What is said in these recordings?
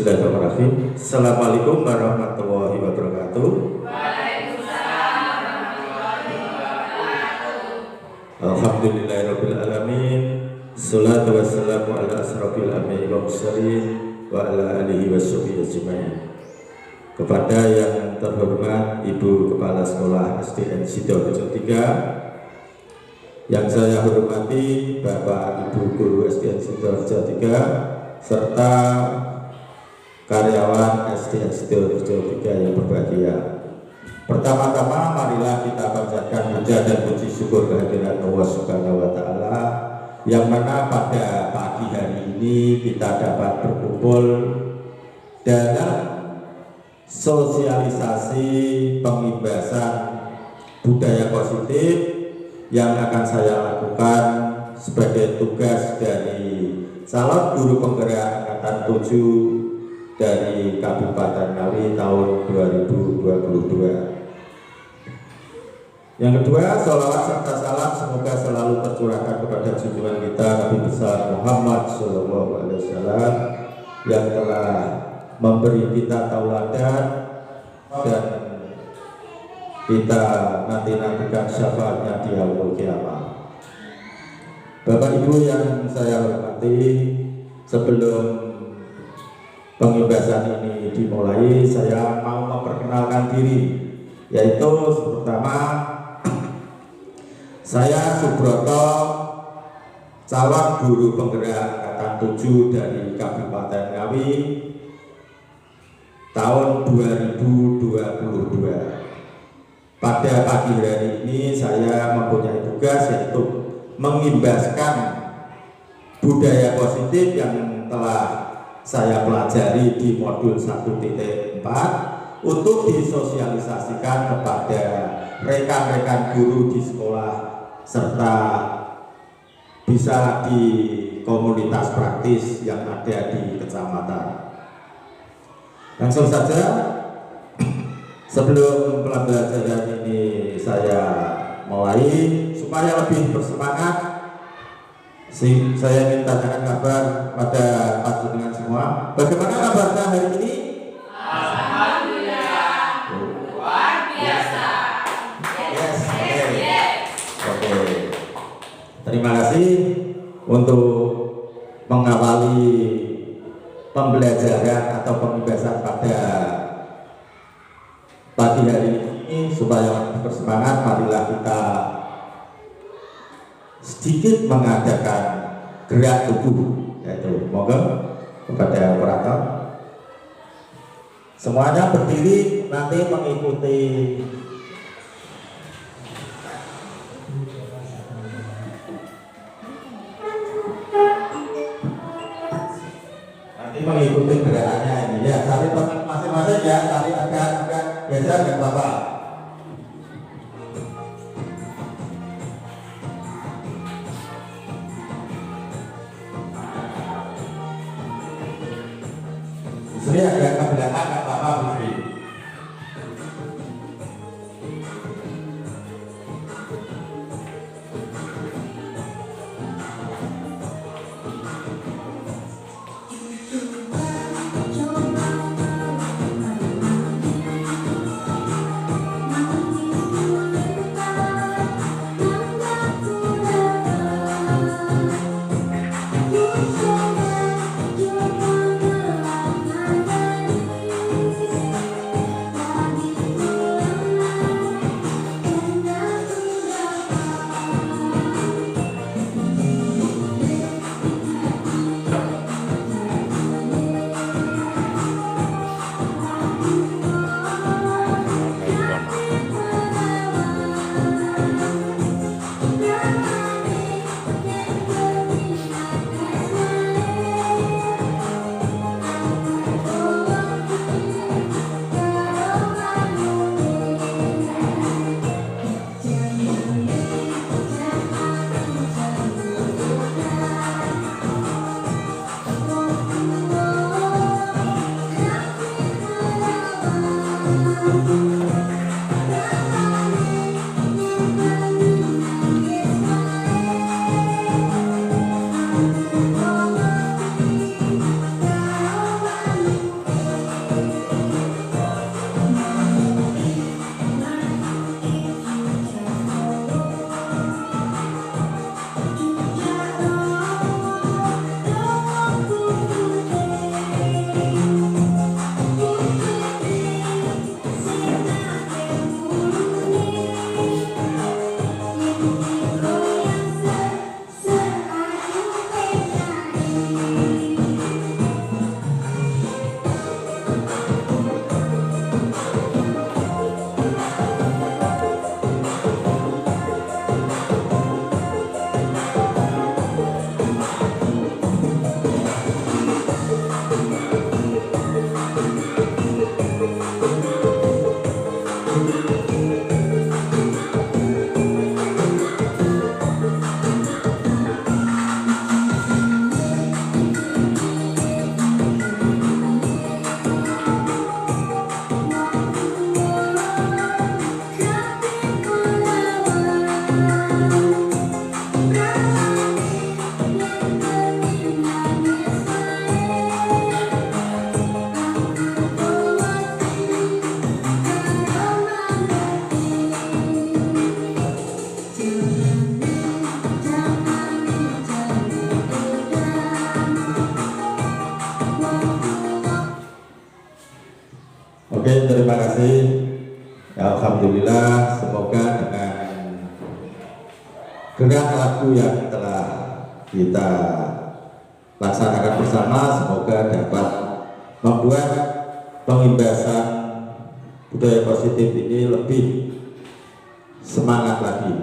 Bismillahirrahmanirrahim. Assalamualaikum warahmatullahi wabarakatuh. Waalaikumsalam warahmatullahi wabarakatuh. Alhamdulillahirabbil alamin. Shalatu wassalamu ala asrofil anbiya'i wal mursalin wa ala alihi washabihi ajmain. Kepada yang terhormat Ibu Kepala Sekolah SDN Sidoarjo 3, yang saya hormati Bapak Ibu Guru SDN Sidoarjo 3 serta karyawan SDN Sidoarjo 3 yang berbahagia. Pertama-tama marilah kita panjatkan puja dan puji syukur kehadiran Allah Subhanahu wa taala yang mana pada pagi hari ini kita dapat berkumpul dalam sosialisasi pengimbasan budaya positif yang akan saya lakukan sebagai tugas dari calon guru penggerak angkatan 7 dari Kabupaten Ngawi tahun 2022. Yang kedua, sholawat serta salam semoga selalu tercurahkan kepada junjungan kita Nabi besar Muhammad SAW yang telah memberi kita tauladan dan kita nantikan syafaatnya di yaumul qiyamah. Bapak Ibu yang saya hormati, sebelum pengimbasan ini dimulai, saya mau memperkenalkan diri, yaitu pertama, saya Subroto, calon guru penggerak angkatan 7 dari Kabupaten Ngawi tahun 2022. Pada pagi hari ini saya mempunyai tugas yaitu mengimbaskan budaya positif yang telah saya pelajari di modul 1.4 untuk disosialisasikan kepada rekan-rekan guru di sekolah serta bisa di komunitas praktis yang ada di kecamatan. Langsung saja, sebelum pembelajaran ini saya mulai, supaya lebih bersemangat, saya minta tangan kabar pada panjenengan semua. Bagaimana kabarnya hari ini? Alhamdulillah, luar biasa. Yes, oke. Terima kasih untuk mengawali pembelajaran atau pembebasan pada pagi hari ini. Supaya bersemangat, marilah kita sedikit mengadakan gerak tubuh, yaitu moga kepada operator semuanya berdiri nanti mengikuti gerakannya ini ya. Cari teman masing-masing ya, cari agak geser dan bapak. Istri agak ke belakang, gak apa-apa istri. kasih. Ya, alhamdulillah, semoga dengan gerak lagu yang telah kita laksanakan bersama, semoga dapat membuat pengimbasan budaya positif ini lebih semangat lagi.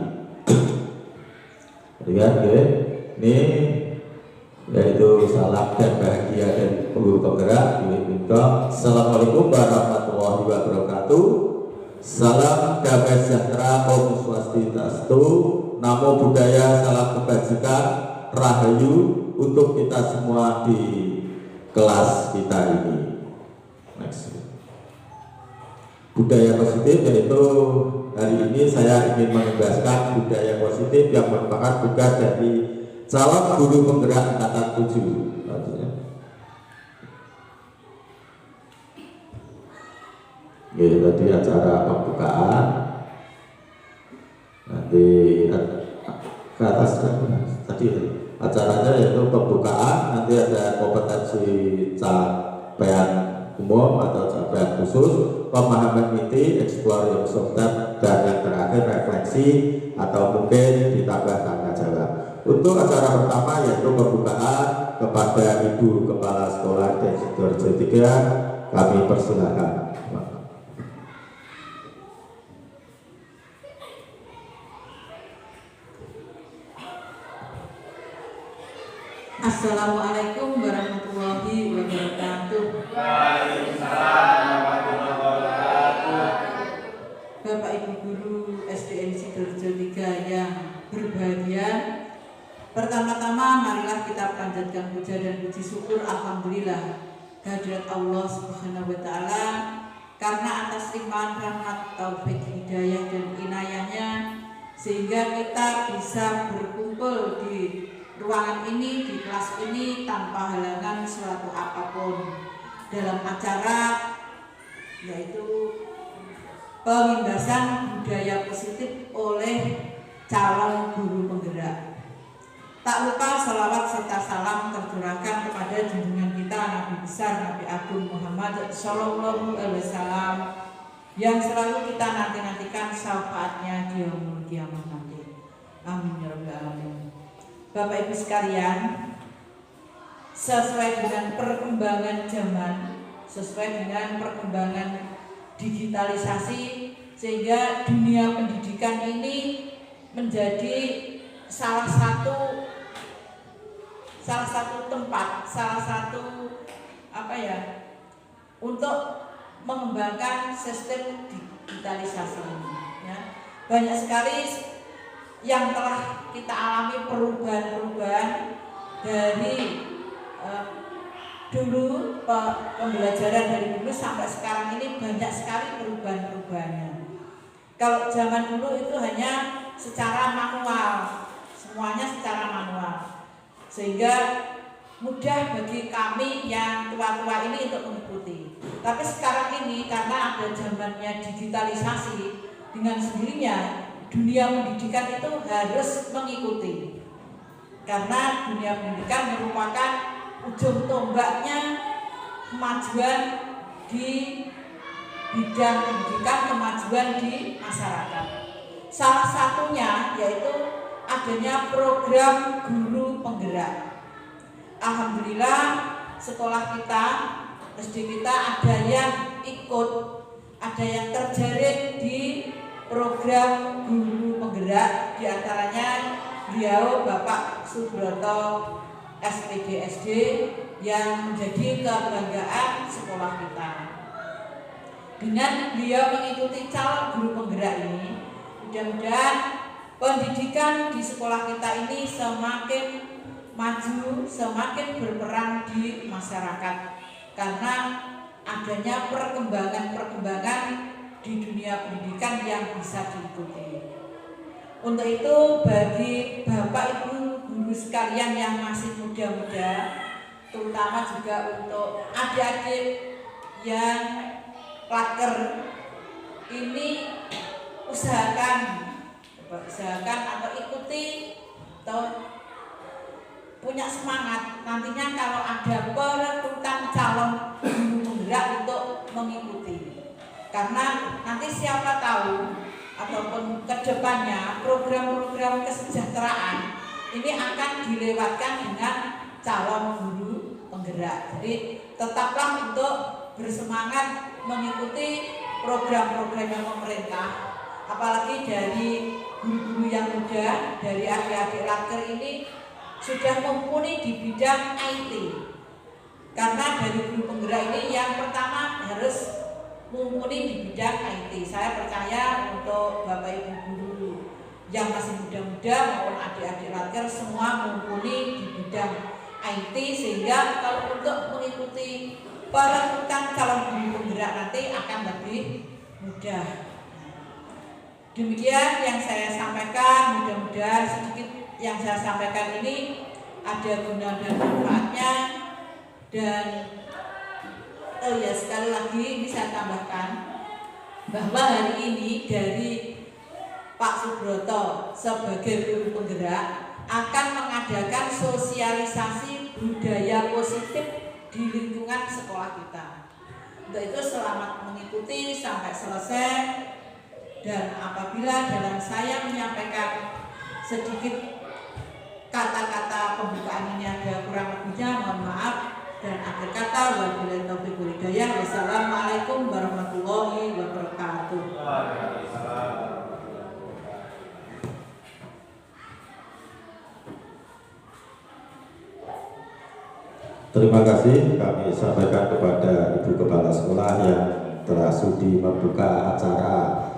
Lihat, ini yaitu salam dan bahagia dari guru penggerak. Assalamualaikum warahmatullahi wabarakatuh. Salam damai sejahtera, Om Swastiastu, Namo Buddhaya, salam kebajikan, Rahayu untuk kita semua di kelas kita ini. Next. Budaya positif, yaitu hari ini saya ingin menjelaskan budaya positif yang merupakan tugas dari calon guru penggerak angkatan 7. Ya, tadi acara pembukaan, nanti ke atas tadi acaranya yaitu pembukaan, nanti ada kompetensi capaian umum atau capaian khusus, pemahaman inti, explore yang concept, dan yang terakhir refleksi atau mungkin ditambah tanya jawab. Untuk acara pertama yaitu pembukaan, kepada Ibu Kepala Sekolah Sidoarjo 3 kami persilakan. Assalamualaikum warahmatullahi wabarakatuh. Waalaikumsalam warahmatullahi wabarakatuh. Bapak Ibu Guru SDN Sidoarjo 3 yang berbahagia, pertama-tama marilah kita panjatkan puja dan puji syukur alhamdulillah kehadirat Allah Subhanahu wa taala, karena atas limpahan rahmat, taufik, hidayah dan inayahnya sehingga kita bisa berkumpul di ruangan ini, di kelas ini tanpa halangan suatu apapun dalam acara yaitu pengimbasan budaya positif oleh calon guru penggerak. Tak lupa salawat serta salam tercurahkan kepada junjungan kita Nabi besar Nabi Agung Muhammad Sallallahu Alaihi Wasallam yang selalu kita nanti-nantikan syafaatnya di yaumul kiamat nanti. Amin ya rabbal alamin. Bapak Ibu sekalian, sesuai dengan perkembangan zaman, sesuai dengan perkembangan digitalisasi, sehingga dunia pendidikan ini menjadi salah satu tempat, salah satu untuk mengembangkan sistem digitalisasi ini. Ya. Banyak sekali yang telah kita alami perubahan-perubahan dari dulu, pembelajaran dari dulu sampai sekarang ini banyak sekali perubahan-perubahannya. Kalau zaman dulu itu hanya secara manual, semuanya secara manual, sehingga mudah bagi kami yang tua-tua ini untuk mengikuti. Tapi sekarang ini karena ada zamannya digitalisasi, dengan sendirinya dunia pendidikan itu harus mengikuti, karena dunia pendidikan merupakan ujung tombaknya kemajuan di bidang pendidikan, kemajuan di masyarakat. Salah satunya yaitu adanya program guru penggerak. Alhamdulillah sekolah kita, SD kita ada yang ikut, ada yang terjaring di program guru penggerak, diantaranya beliau Bapak Subroto SPDSD yang menjadi kebanggaan sekolah kita. Dengan beliau mengikuti calon guru penggerak ini, mudah-mudahan pendidikan di sekolah kita ini semakin maju, semakin berperan di masyarakat, karena adanya perkembangan-perkembangan di dunia pendidikan yang bisa diikuti. Untuk itu bagi Bapak Ibu guru sekalian yang masih muda-muda, terutama juga untuk adik-adik yang klaker ini, usahakan atau ikuti atau punya semangat nantinya kalau ada perekrutan calon guru penggerak untuk mengikuti. Karena nanti siapa tahu ataupun kedepannya program-program kesejahteraan ini akan dilewatkan dengan calon guru penggerak. Jadi tetaplah untuk bersemangat mengikuti program-programnya pemerintah, apalagi dari guru-guru yang muda, dari adik-adik laker ini sudah mumpuni di bidang IT. Karena dari guru penggerak ini yang pertama harus mumpuni di bidang IT. Saya percaya untuk Bapak Ibu guru yang masih muda-muda maupun adik-adik laker semua mumpuni di bidang IT, sehingga kalau untuk mengikuti perekrutan calon guru penggerak nanti akan lebih mudah. Demikian yang saya sampaikan, mudah-mudahan sedikit yang saya sampaikan ini ada guna dan manfaatnya. Dan oh ya, sekali lagi ini saya tambahkan bahwa hari ini dari Pak Subroto sebagai guru penggerak akan mengadakan sosialisasi budaya positif di lingkungan sekolah kita. Untuk itu selamat mengikuti sampai selesai. Dan apabila dalam saya menyampaikan sedikit kata-kata pembukaan ini ada kurang lebihnya, mohon maaf. Dan akhir kata, wabillahi taufiq wal hidayah. Wassalamualaikum warahmatullahi wabarakatuh. Terima kasih kami sampaikan kepada Ibu Kepala Sekolah yang telah sudi membuka acara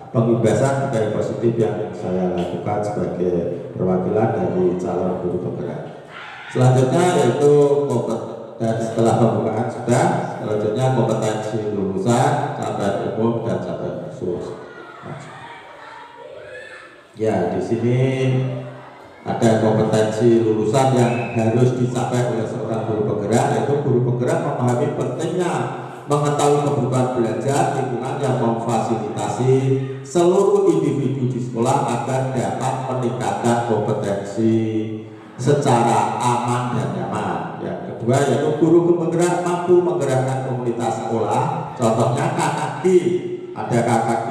pembebasan budaya positif yang saya lakukan sebagai perwakilan dari calon guru penggerak. Selanjutnya yaitu dan setelah pembukaan sudah, selanjutnya kompetensi lulusan, capaian umum dan capaian khusus. Ya, di sini ada kompetensi lulusan yang harus dicapai oleh seorang guru penggerak, yaitu guru penggerak memahami pentingnya mengetahui kebutuhan belajar lingkungan yang memfasilitasi seluruh individu di sekolah agar dapat meningkatkan kompetensi secara aman dan nyaman. Yang kedua yaitu guru penggerak mampu menggerakkan komunitas sekolah, contohnya KKG, ada KKG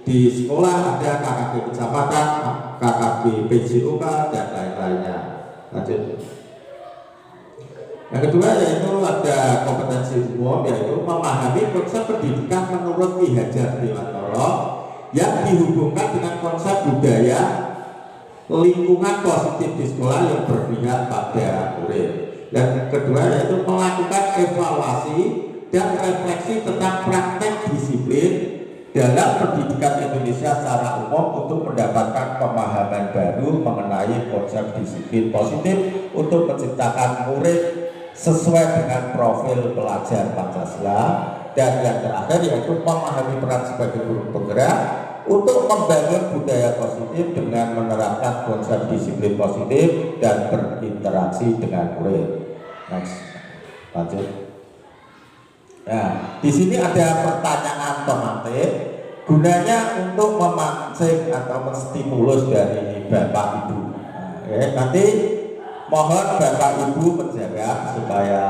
di sekolah, ada KKG kecamatan, KKG PJOK dan lain-lainnya. Lanjut. Yang kedua yaitu ada kompetensi umum, yaitu memahami konsep pendidikan menurut Ki Hajar Dewantara yang dihubungkan dengan konsep budaya lingkungan positif di sekolah yang berpihak pada murid. Dan kedua yaitu melakukan evaluasi dan refleksi tentang praktek disiplin dalam pendidikan Indonesia secara umum untuk mendapatkan pemahaman baru mengenai konsep disiplin positif untuk menciptakan murid sesuai dengan profil pelajar Pancasila. Dan yang terakhir yaitu memahami peran sebagai guru penggerak untuk membangun budaya positif dengan menerapkan konsep disiplin positif dan berinteraksi dengan murid. Next, lanjut. Nah, di sini ada pertanyaan tematik gunanya untuk memancing atau menstimulus dari Bapak Ibu. Nah, nanti mohon Bapak Ibu menjaga supaya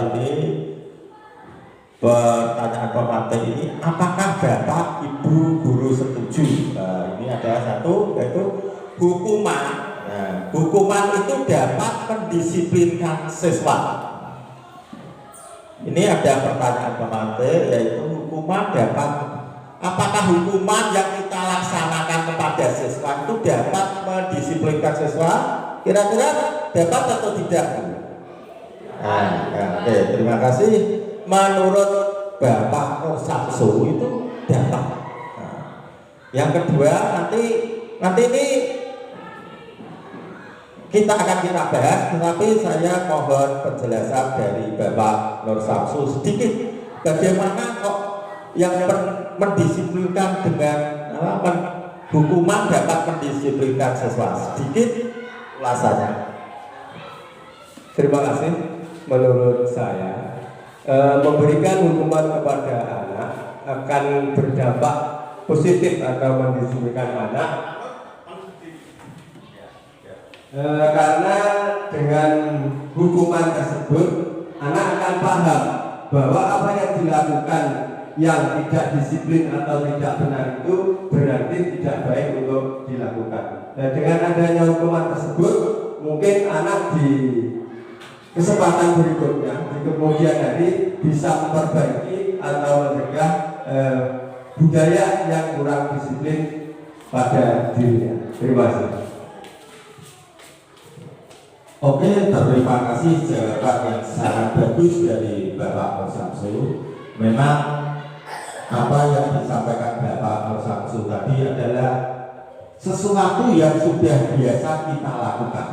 ini pertanyaan pemantik ini apakah Bapak Ibu guru setuju. Nah, ini ada satu yaitu hukuman. Nah, hukuman itu dapat mendisiplinkan siswa. Ini ada pertanyaan pemantik yaitu hukuman dapat, apakah hukuman yang kita laksanakan kepada siswa itu dapat mendisiplinkan siswa? Kira-kira dapat atau tidak? Nah, ya, oke, terima kasih. Menurut Bapak Nur Samsu itu dapat. Nah, yang kedua nanti ini kita akan bahas, tetapi saya mohon penjelasan dari Bapak Nur Samsu sedikit. Bagaimana kok yang mendisiplinkan dengan hukuman dapat mendisiplinkan siswa? Sedikit ulasannya. Terima kasih. Menurut saya memberikan hukuman kepada anak akan berdampak positif atau mendisiplinkan anak karena dengan hukuman tersebut anak akan paham bahwa apa yang dilakukan yang tidak disiplin atau tidak benar itu berarti tidak baik untuk dilakukan. Nah, dengan adanya hukuman tersebut, mungkin anak di kesempatan berikutnya di kemudian hari bisa memperbaiki atau mencegah budaya yang kurang disiplin pada dirinya. Terima kasih. Oke, terima kasih jawaban yang sangat bagus dari Bapak Nur Samsu. Memang apa yang disampaikan Bapak Nur Samsu tadi adalah sesuatu yang sudah biasa kita lakukan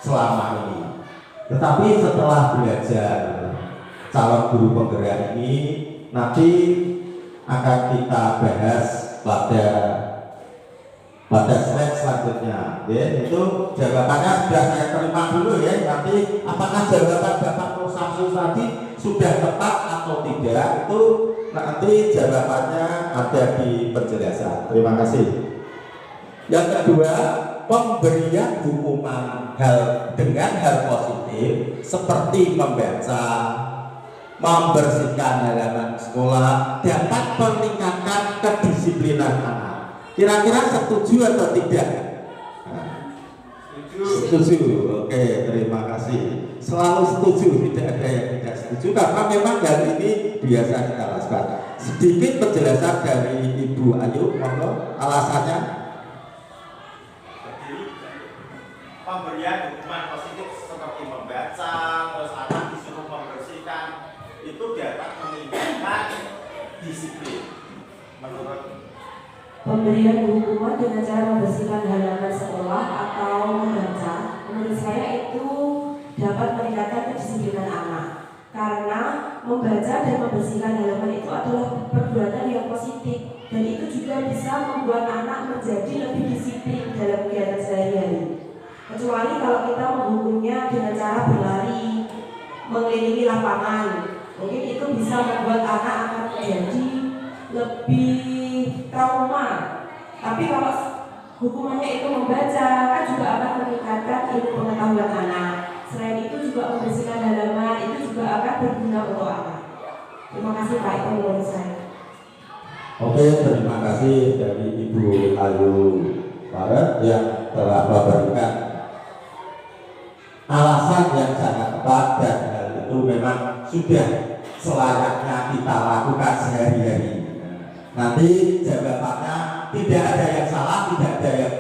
selama ini. Tetapi setelah belajar calon guru penggerak ini, nanti akan kita bahas pada slide selanjutnya. Ya, itu jawabannya sudah saya terima dulu ya. Nanti apakah jawaban Bapak Nur Samsu tadi sudah tepat atau tidak, itu nanti jawabannya ada di penjelasan. Terima kasih. Yang kedua, pemberian hukuman dengan hal positif seperti membaca, membersihkan halaman sekolah dapat meningkatkan kedisiplinan anak. Kira-kira setuju atau tidak? Setuju. Oke, terima kasih. Selalu setuju, tidak ada yang tidak setuju karena memang hal ini biasa kita lakukan. Sedikit penjelasan dari Ibu Ayu, monggo alasannya. Jadi pemberian hukuman positif seperti membaca, terus anak disuruh membersihkan, itu dapat meningkatkan disiplin. Menurut Pemberian hukuman dengan cara membersihkan halaman sekolah atau membaca, menurut saya itu dapat meningkatkan kedisiplinan anak. Karena membaca dan membersihkan halaman itu adalah perbuatan yang positif, dan itu juga bisa membuat anak menjadi lebih disiplin dalam kegiatan sehari-hari. Kecuali kalau kita menghukumnya dengan cara berlari, mengelilingi lapangan, mungkin itu bisa membuat anak akan menjadi lebih trauma. Tapi kalau hukumannya itu membaca, kan juga akan meningkatkan ilmu pengetahuan anak. Selain itu juga membersihkan halaman itu juga akan berguna untuk anak. Terima kasih Pak, itu menurut saya. Oke, terima kasih dari Ibu Ayu Barat yang telah memberikan alasan yang sangat tepat, dan hal itu memang sudah selayaknya kita lakukan sehari-hari. Nanti jawabannya tidak ada yang salah, tidak ada yang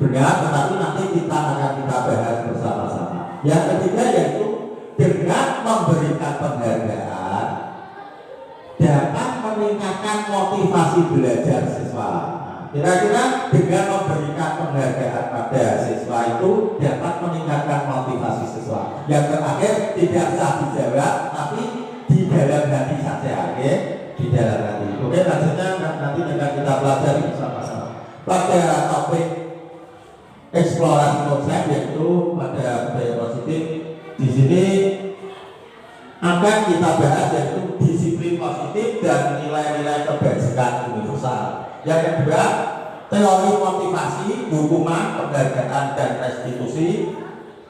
benar, tetapi nanti kita akan bahas bersama-sama. Yang ketiga yaitu dengan memberikan penghargaan dapat meningkatkan motivasi belajar siswa. Kira-kira dengan memberikan penghargaan pada siswa itu dapat meningkatkan motivasi siswa. Yang terakhir tidak usah dijawab, tapi di dalam hati saja, oke? Di dalam hati. Oke, lanjutnya nanti akan kita pelajari bersama-sama. Pada topik eksplorasi konsep yaitu pada budaya positif, di sini akan kita bahas yaitu disiplin positif dan nilai-nilai kebajikan universal. Yang kedua, teori motivasi, hukuman, penghargaan dan restitusi.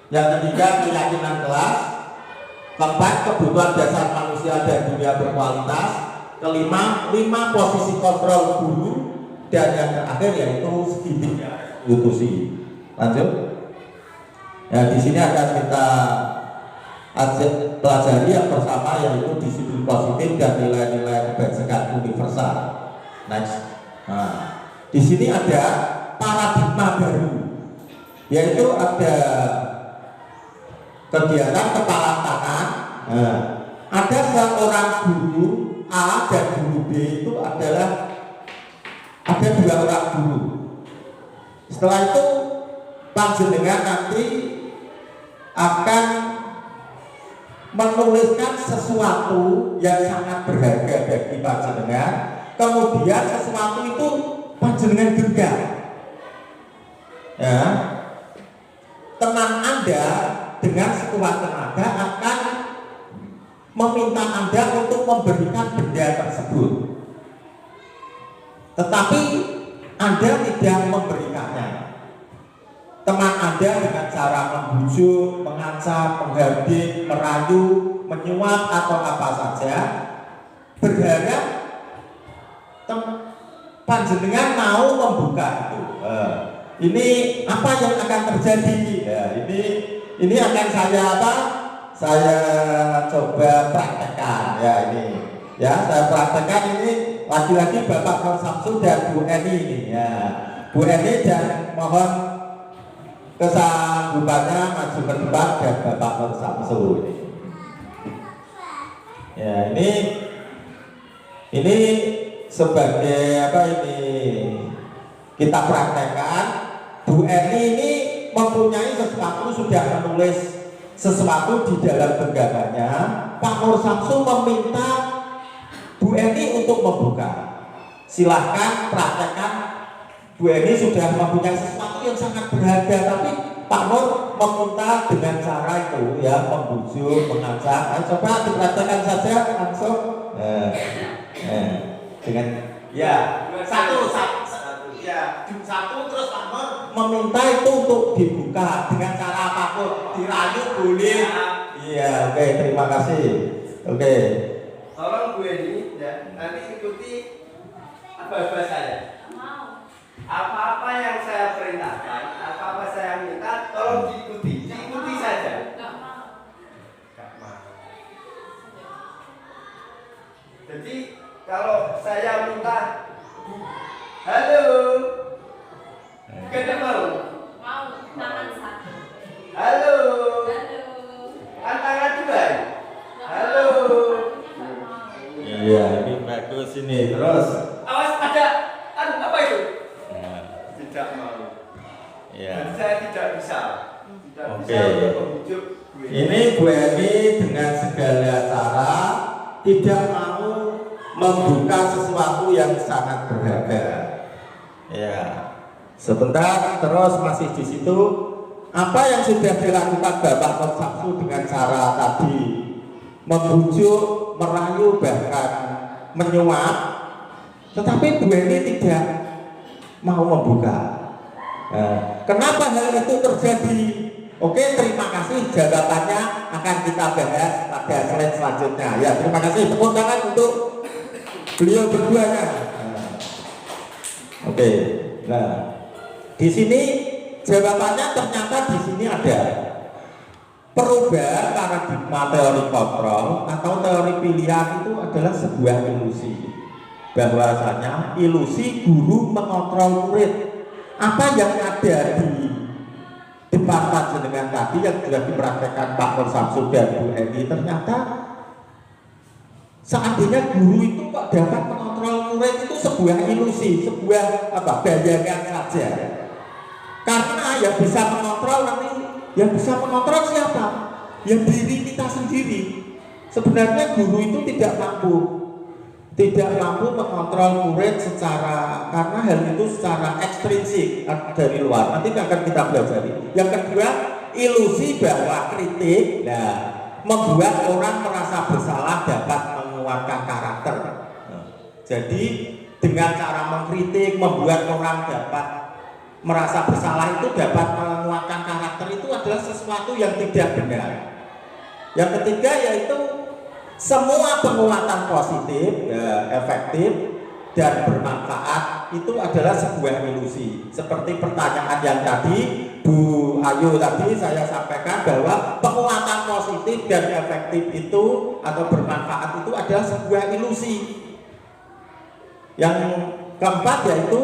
Yang ketiga, keyakinan kelas. Keempat, kebutuhan dasar manusia dan dunia berkualitas. Kelima, 5 posisi kontrol guru. Dan yang terakhir yaitu segitiga restitusi. Lanjut. Ya, di sini akan kita pelajari yang pertama yaitu disiplin positif dan nilai-nilai kebajikan universal. Next. Nah, di sini ada paradigma baru, yaitu ada kegiatan kepala tangan. Nah, ada seorang guru A dan guru B itu adalah ada 2 orang guru. Setelah itu panjenengan nanti akan menuliskan sesuatu yang sangat berharga bagi panjenengan. Kemudian sesuatu itu panjenengan juga, ya, teman Anda dengan sekuat tenaga akan meminta Anda untuk memberikan benda tersebut, tetapi Anda tidak memberikannya. Teman Anda dengan cara membujuk, mengancam, menghardik, merayu, menyuap atau apa saja, berharap panjenengan mau membuka itu. Ini apa yang akan terjadi? Ya, ini akan saya apa? Saya coba praktekkan ya ini. Ya, saya praktekkan ini lagi-lagi Bapak Nur Samsu dan Bu Eni ini ya. Bu Eni dan mohon kesanggupannya maju ke depan dan Bapak Nur Samsu ini. Ya, ini sebagai apa ini kita praktekkan. Bu Eni ini mempunyai sesuatu, sudah menulis sesuatu di dalam genggamannya. Pak Nur Samsu meminta Bu Eni untuk membuka. Silahkan praktekkan. Bu Eni sudah mempunyai sesuatu yang sangat berharga, tapi Pak Nur meminta dengan cara itu ya, membujuk, mengajak. Coba dipraktekkan saja langsung. Dengan ya satu ya satu terus Pak Nur meminta itu untuk dibuka dengan cara apapun, dirayu boleh. Iya, oke, terima kasih. Oke. Tolong Bu Eni ya, nanti ikuti apa-apa saya. Apa-apa yang saya perintahkan, apa-apa saya minta, tolong diikuti saja. Nggak mau. Jadi kalau saya minta, halo, kita mau, tangan satu. halo, tangan dua, halo. Iya, ini bagus ini. Terus Awas ada, apa itu? ya, Tidak mau. ya. Dan saya tidak bisa Oke. untuk membujuk Bu Eni. Ini Bu Eni dengan segala cara tidak mau membuka sesuatu yang sangat berharga. Ya. Sebentar, terus masih di situ. Apa yang sudah dilakukan Bapak Nur Samsu dengan cara tadi membujuk, merayu, bahkan menyuap, tetapi Bu Eni tidak mau membuka. Kenapa hal itu terjadi? Oke, terima kasih. Jawabannya akan kita bahas pada slide selanjutnya. Ya, terima kasih. Tepuk tangan untuk beliau berduanya. Oke. Nah, di sini jawabannya ternyata di sini ada perubahan paradigma teori kontrol atau teori pilihan itu adalah sebuah ilusi. Bahwasanya ilusi guru mengontrol murid. Apa yang ada di depan panjenengan tadi yang sudah dipraktekkan Pak Nur Samsu dan Bu Eni, ternyata seandainya guru itu kok dapat mengontrol murid, itu sebuah ilusi, sebuah bayangan saja. Karena yang bisa mengontrol nanti, yang bisa mengontrol siapa? Yang diri kita sendiri. Sebenarnya guru itu tidak mampu mengontrol murid secara, karena hal itu secara ekstrinsik dari luar. Nanti akan kita pelajari. Yang kedua, ilusi bahwa kritik membuat orang merasa bersalah dapat menguatkan karakter. Jadi dengan cara mengkritik membuat orang dapat merasa bersalah itu dapat menguatkan karakter, itu adalah sesuatu yang tidak benar. Yang ketiga yaitu semua penguatan positif, efektif dan bermanfaat itu adalah sebuah ilusi. Seperti pertanyaan yang tadi Bu Ayu tadi saya sampaikan bahwa penguatan positif dan efektif itu atau bermanfaat itu adalah sebuah ilusi. Yang keempat yaitu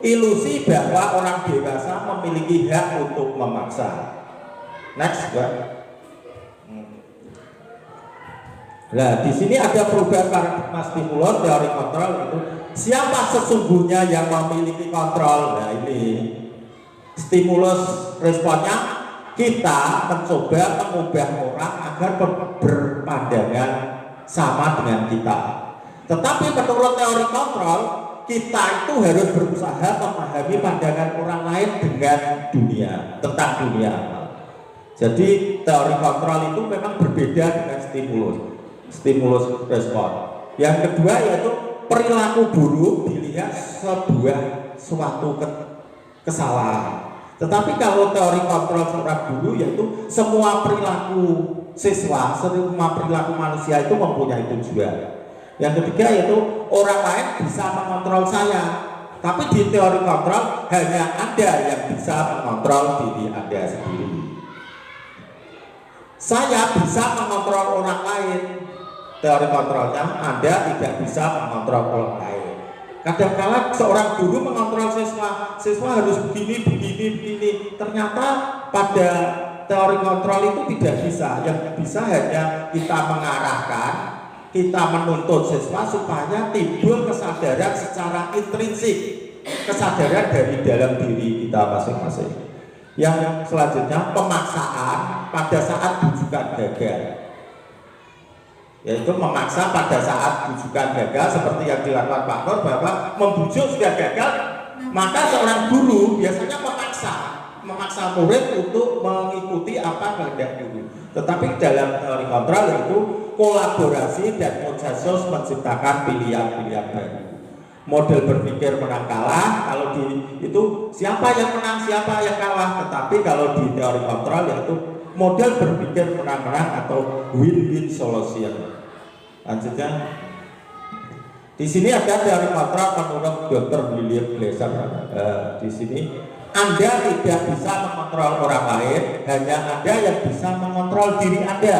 ilusi bahwa orang dewasa memiliki hak untuk memaksa. Next, Mbak. Nah, di sini ada perubahan paradigma stimulus teori kontrol itu. Siapa sesungguhnya yang memiliki kontrol? Nah, ini stimulus responnya kita mencoba mengubah orang agar berpandangan sama dengan kita. Tetapi menurut teori kontrol, kita itu harus berusaha memahami pandangan orang lain dengan dunia, tentang dunia. Jadi teori kontrol itu memang berbeda dengan stimulus respon. Yang kedua yaitu perilaku buruk dilihat sebuah suatu kesalahan. Tetapi kalau teori kontrol seorang guru yaitu semua perilaku siswa, semua perilaku manusia itu mempunyai tujuan. Yang ketiga yaitu orang lain bisa mengontrol saya. Tapi di teori kontrol hanya Anda yang bisa mengontrol diri Anda sendiri. Saya bisa mengontrol orang lain. Teori kontrolnya Anda tidak bisa mengontrol orang lain. Kadang-kala seorang guru mengontrol siswa harus begini. Ternyata pada teori kontrol itu tidak bisa. Yang bisa hanya kita mengarahkan, kita menuntut siswa supaya timbul kesadaran secara intrinsik, kesadaran dari dalam diri kita masing-masing. Yang selanjutnya pemaksaan pada saat bujukan gagal, yaitu memaksa pada saat bujukan gagal seperti yang dilakukan Pak Nur, bahwa membujuk sudah gagal, maka seorang guru biasanya memaksa murid untuk mengikuti apa kehendak guru. Tetapi dalam teori kontrol itu kolaborasi dan konsensus menciptakan pilihan-pilihan baru. Model berpikir menang kalah, kalau itu siapa yang menang, siapa yang kalah. Tetapi kalau di teori kontrol yaitu model berpikir menang-menang atau win-win solution. Lanjutnya, di sini ada teori kontrol menurut Dr. William Glasser. Di sini Anda tidak bisa mengontrol orang lain, hanya Anda yang bisa mengontrol diri Anda.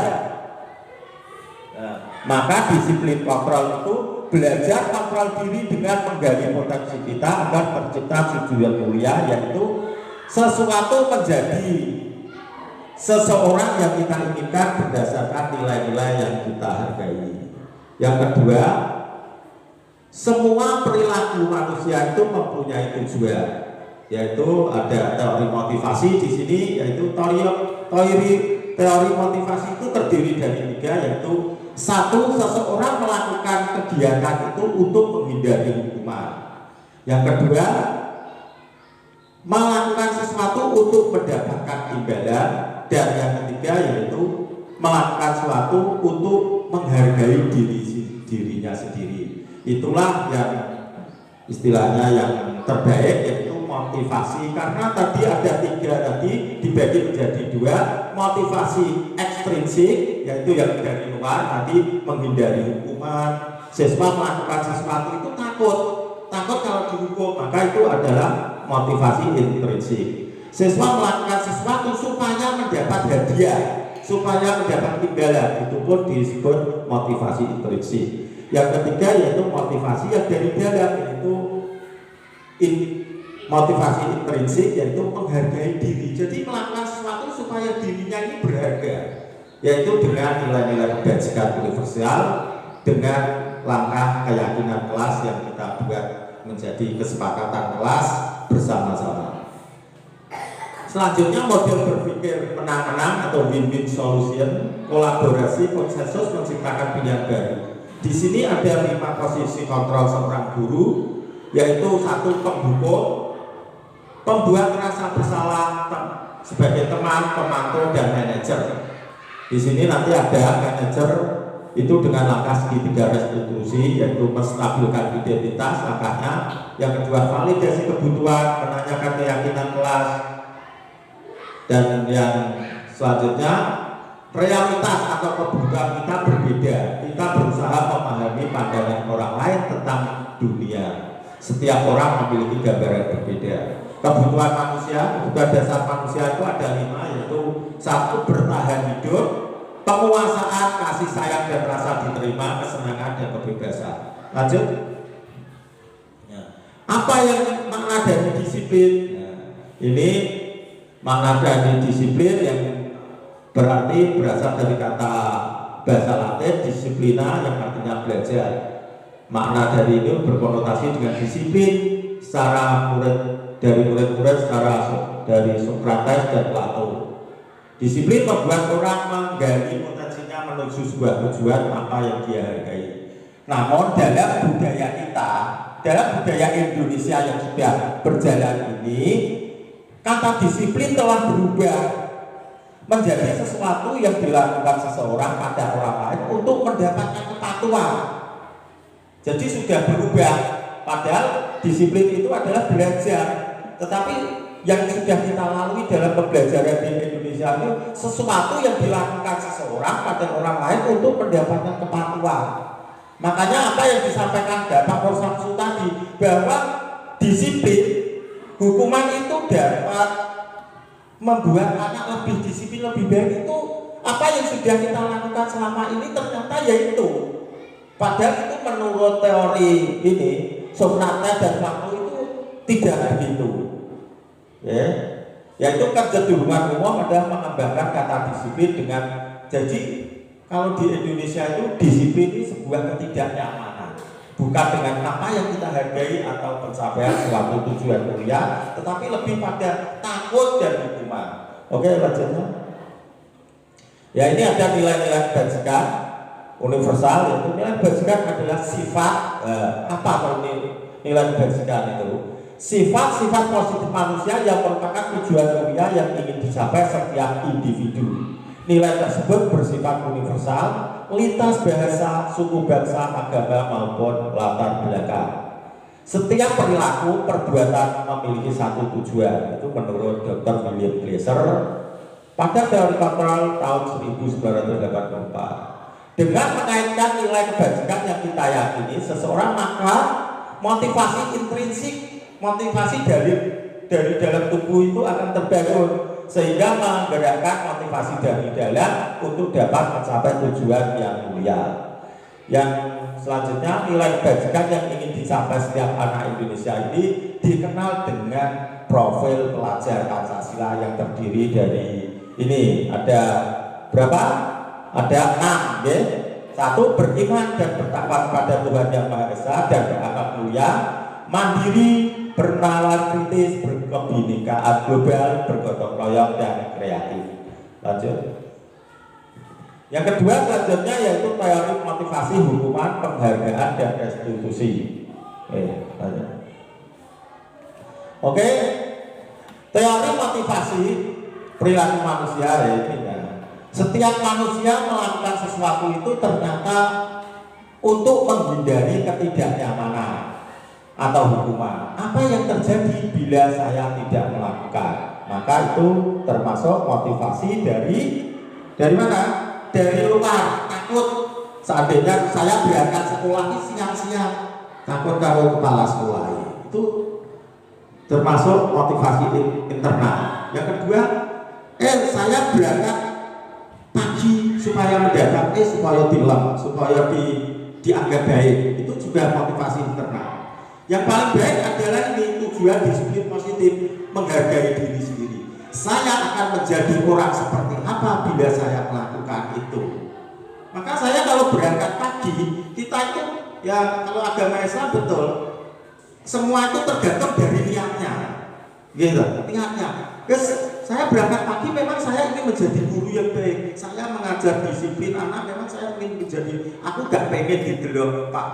Maka disiplin kontrol itu belajar kontrol diri dengan menggali potensi kita agar tercipta tujuan mulia, yaitu sesuatu menjadi seseorang yang kita inginkan berdasarkan nilai-nilai yang kita hargai. Yang kedua, semua perilaku manusia itu mempunyai tujuan, yaitu ada teori motivasi di sini, yaitu teori motivasi itu terdiri dari 3, yaitu 1, seseorang melakukan kegiatan itu untuk menghindari hukuman. Yang kedua, melakukan sesuatu untuk mendapatkan imbalan. Dan yang ketiga yaitu melakukan sesuatu untuk menghargai dirinya sendiri. Itulah yang istilahnya yang terbaik, yaitu motivasi. Karena tadi ada 3 tadi dibagi menjadi 2. Motivasi ekstrinsik, yaitu yang dari luar tadi menghindari hukuman. Siswa melakukan sesuatu itu takut kalau dihukum, maka itu adalah motivasi intrinsik. Siswa melakukan sesuatu supaya mendapat hadiah, supaya mendapat imbalan, itu pun disebut motivasi intrinsik. Yang ketiga yaitu motivasi yang dari dalam, yaitu motivasi intrinsik, yaitu menghargai diri. Jadi melakukan sesuatu supaya dirinya ini berharga, yaitu dengan nilai-nilai kebajikan universal, dengan langkah keyakinan kelas yang kita buat menjadi kesepakatan kelas bersama-sama. Selanjutnya model berpikir menang-menang atau win-win solution, kolaborasi, konsensus menciptakan pilihan baru. Di sini ada 5 posisi kontrol seorang guru, yaitu 1, penghukum, pembuat rasa bersalah sebagai teman, pemantau, dan manajer. Di sini nanti ada manajer itu dengan langkah segitiga restitusi, yaitu menstabilkan identitas langkahnya. Yang kedua, validasi kebutuhan, menanyakan keyakinan kelas. Dan yang selanjutnya, realitas atau kebutuhan kita berbeda. Kita berusaha memahami pandangan orang lain tentang dunia. Setiap orang memiliki gambaran berbeda. Kebutuhan manusia, kebutuhan dasar manusia itu ada 5, yaitu 1, bertahan hidup, penguasaan, kasih sayang dan rasa diterima, kesenangan dan kebebasan. Lanjut. Apa yang makna dari disiplin? Ini makna dari disiplin yang berarti berasal dari kata bahasa Latin disiplina, yang artinya belajar. Makna dari ini berkonotasi dengan disiplin secara murid-murid secara dari Sokrates dan Plato. Disiplin membuat orang menggali potensinya menuju sebuah tujuan apa yang dia hargai. Namun dalam budaya kita, dalam budaya Indonesia yang sudah berjalan ini, kata disiplin telah berubah menjadi sesuatu yang dilakukan seseorang pada orang lain untuk mendapatkan kepatuhan. Jadi sudah berubah, padahal disiplin itu adalah belajar. Tetapi yang sudah kita lalui dalam pembelajaran di Indonesia itu sesuatu yang dilakukan seseorang pada orang lain untuk mendapatkan kepatuhan. Makanya apa yang disampaikan Bapak Korsamsu tadi, bahwa disiplin hukuman itu dapat membuat anak lebih disiplin, lebih baik. Itu apa yang sudah kita lakukan selama ini ternyata yaitu, padahal itu menurut teori ini Sokrates dan Plato itu tidak begitu, ya. Yaitu kecenderungan umum adalah mengembangkan kata disiplin dengan, jadi kalau di Indonesia itu disiplin ini sebuah ketidaknyamanan, bukan dengan apa yang kita hargai atau pencapaian suatu tujuan mulia, tetapi lebih pada takut dan hukuman. Oke, lanjutnya. Ya, ini ada nilai-nilai kebajikan universal, yaitu nilai kebajikan adalah sifat apa kalau nilai kebajikan itu? Sifat-sifat positif manusia yang merupakan tujuan mulia yang ingin dicapai setiap individu. Nilai tersebut bersifat universal, lintas bahasa, suku bangsa, agama maupun latar belakang. Setiap perilaku perbuatan memiliki satu tujuan. Itu menurut Dr. William Glasser pada teori kontrol tahun 1984. Dengan mengaitkan nilai kebajikan yang kita yakini seseorang, maka motivasi intrinsik, motivasi dari dalam tubuh itu akan terbangun, sehingga menggerakkan motivasi dari dalam untuk dapat mencapai tujuan yang mulia. Yang selanjutnya, nilai kebajikan yang ingin dicapai setiap anak Indonesia ini dikenal dengan profil pelajar Pancasila yang terdiri dari ini, ada berapa? Ada 6, ya. 1. Beriman dan bertakwa kepada Tuhan Yang Maha Esa dan berakhlak mulia, mandiri, bernalar kritis, berkebinekaan global, bergotong royong dan kreatif. Lanjut. Yang kedua selanjutnya yaitu teori motivasi hukuman, penghargaan dan restitusi. Oke, teori motivasi perilaku manusia ini. Setiap manusia melakukan sesuatu itu ternyata untuk menghindari ketidaknyamanan atau hukuman. Apa yang terjadi bila saya tidak melakukan? Maka itu termasuk motivasi dari mana? Dari luar, takut. Seandainya saya berangkat sekolah ini siang-siang, takut kalau kepala sekolah itu termasuk motivasi internal. Yang kedua, saya berangkat pagi supaya mendapat supaya dilem, supaya dianggap baik. Itu juga motivasi internal. Yang paling baik adalah ini tujuan disiplin positif, menghargai diri sendiri. Saya akan menjadi orang seperti apa bila saya melakukan itu. Maka saya kalau berangkat pagi, kita itu ya kalau agama Islam betul, semua itu tergantung dari niatnya, gitu. Niatnya. Saya berangkat pagi memang saya ingin menjadi guru yang baik. Saya mengajar disiplin anak, memang saya ingin menjadi. Aku gak pengen didelok Pak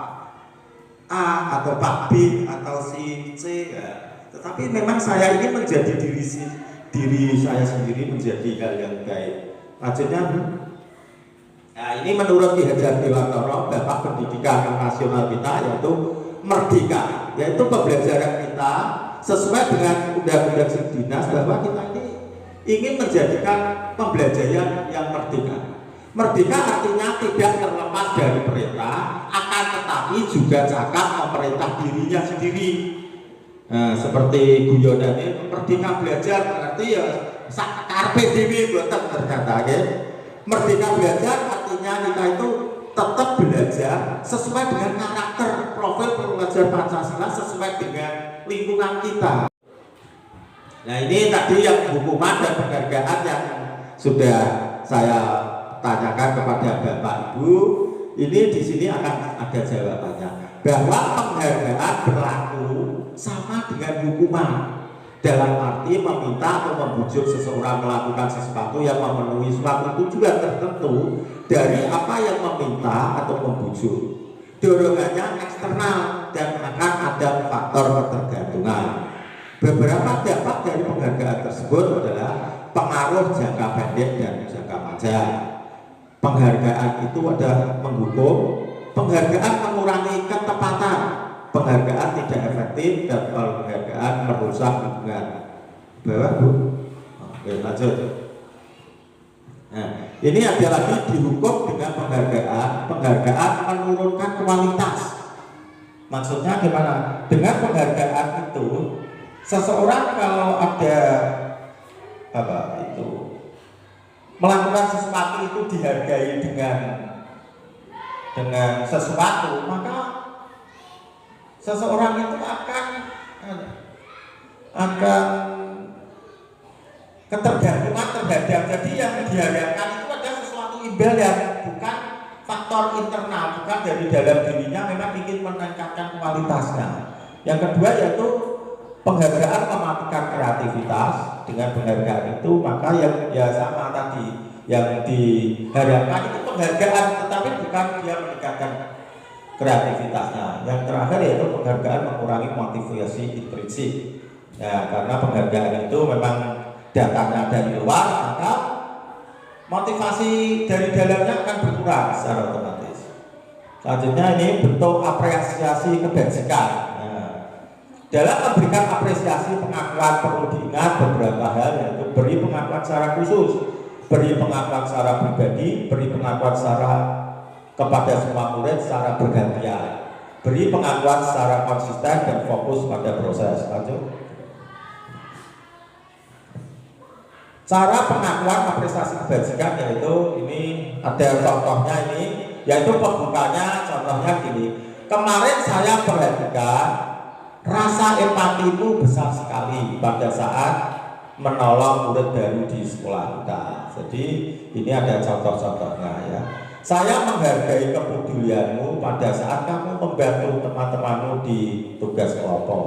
A atau Pak B atau si C, ya. Tetapi memang saya ingin menjadi diri saya sendiri menjadi hal yang baik. Lanjutnya, nah ini menurut Ki Hajar Dewantara, Bapak Pendidikan Nasional kita, yaitu merdeka, yaitu pembelajaran kita sesuai dengan undang-undang Dinas, bahwa kita ini ingin menjadikan pembelajaran yang merdeka. Merdeka artinya tidak terlepas dari perintah, akan tetapi juga cakap memerintah dirinya sendiri. Nah, seperti guyonane merdeka belajar berarti ya karpe dhewe mboten ternyata ya. Merdeka belajar artinya kita itu tetap belajar sesuai dengan karakter profil pelajar Pancasila, sesuai dengan lingkungan kita. Nah, ini tadi yang hukuman dan penghargaan yang sudah saya tanyakan kepada Bapak Ibu. Ini di sini akan ada jawabannya, bahwa penghargaan berlaku sama dengan hukuman, dalam arti meminta atau membujuk seseorang melakukan sesuatu yang memenuhi suatu tujuan tertentu dari apa yang meminta atau membujuk. Dorongannya eksternal dan akan ada faktor ketergantungan. Beberapa dampak dari penghargaan tersebut adalah pengaruh jangka pendek dan jangka panjang. Penghargaan itu ada menghukum, penghargaan mengurangi ketepatan, penghargaan tidak efektif, dan penghargaan merusak hubungan. Bawah Bu. Oke, lanjut. Nah, Ini ada lagi dihukum dengan penghargaan menurunkan kualitas. Maksudnya gimana? Dengan penghargaan itu, seseorang kalau ada melakukan sesuatu itu dihargai dengan sesuatu, maka seseorang itu akan ketergantungan terhadap, jadi yang diharapkan itu ada sesuatu imbal yang bukan faktor internal, bukan dari dalam dirinya, memang ingin meningkatkan kualitasnya. Yang kedua yaitu penghargaan mematikan kreativitas. Dengan penghargaan itu maka yang ya sama tadi, yang diharapkan itu penghargaan, tetapi bukan dia meningkatkan kreativitasnya. Yang terakhir yaitu penghargaan mengurangi motivasi intrinsik. Ya, karena penghargaan itu memang datangnya dari luar, maka motivasi dari dalamnya akan berkurang secara otomatis. Selanjutnya ini bentuk apresiasi kebajikan. Dalam memberikan apresiasi pengakuan perlu diingat beberapa hal, yaitu beri pengakuan secara khusus, beri pengakuan secara pribadi, beri pengakuan secara kepada semua murid secara bergantian, beri pengakuan secara konsisten dan fokus pada proses. Lanjut. Cara pengakuan apresiasi kebajikan yaitu ini ada contohnya ini, yaitu pembukanya contohnya gini. Kemarin saya perhatikan rasa empatimu besar sekali pada saat menolong murid baru di sekolah kita. Jadi ini ada contoh-contohnya ya. Saya menghargai kepedulianmu pada saat kamu membantu teman-temanmu di tugas kelompok.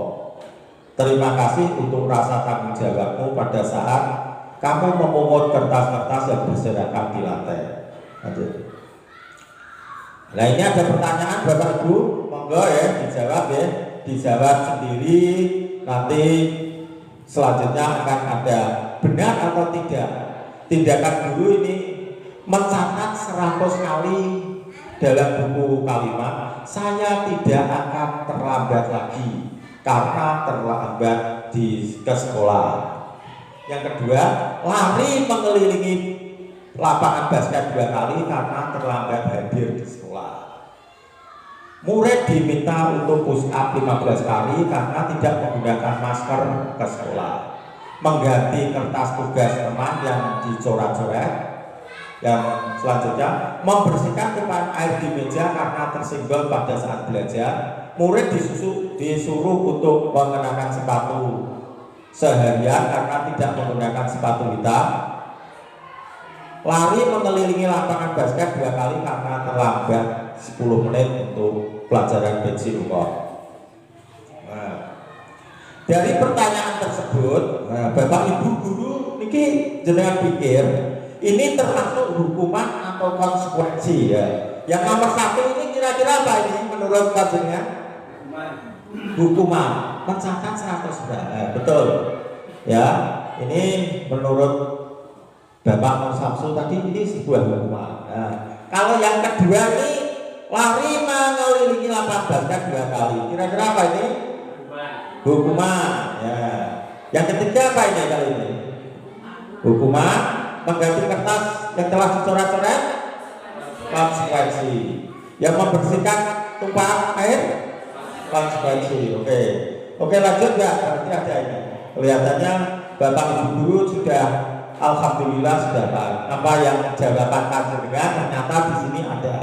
Terima kasih untuk rasa tanggung jawabmu pada saat kamu memungut kertas-kertas yang berserakan di lantai. Nah ini ada pertanyaan Bapak Ibu, monggo ya dijawab ya. Dijawab sendiri, nanti selanjutnya akan ada benar atau tidak. Tindakan guru ini mencatat 100 kali dalam buku kalimat, saya tidak akan terlambat lagi karena terlambat ke sekolah. Yang kedua, lari mengelilingi lapangan basket 2 kali karena terlambat hadir di sekolah. Murid diminta untuk push up 15 kali karena tidak menggunakan masker ke sekolah. Mengganti kertas tugas teman yang dicoret-coret. Yang selanjutnya, membersihkan tumpahan air di meja karena tersenggol pada saat belajar. Murid disuruh untuk mengenakan sepatu seharian karena tidak menggunakan sepatu hitam. Lari mengelilingi lapangan basket 2 kali karena terlambat 10 menit untuk pelajaran basic umum. Nah, dari pertanyaan tersebut, Bapak Ibu guru niki jenengan pikir ini termasuk hukuman atau konsekuensi ya? Yang nomor 1 ini kira-kira apa ini menurut jenengan? Hukuman. Mencatat 100 betul. Ya, ini menurut Bapak Nur Samsul tadi ini sebuah hukuman. Nah, kalau yang kedua ini lari mengelilingi lapangan basket 2 kali. Kira-kira apa ini? Hukuman. Ya. Yang ketiga apa ini kali ini? Hukuman mengganti kertas yang telah dicoret-coret. Konsekuensi. Yang membersihkan tumpahan air. Konsekuensi. Oke lanjut ya. Berarti ada ini. Kelihatannya Bapak Ibu guru sudah alhamdulillah sudah apa yang jawaban panjenengan ternyata di sini ada.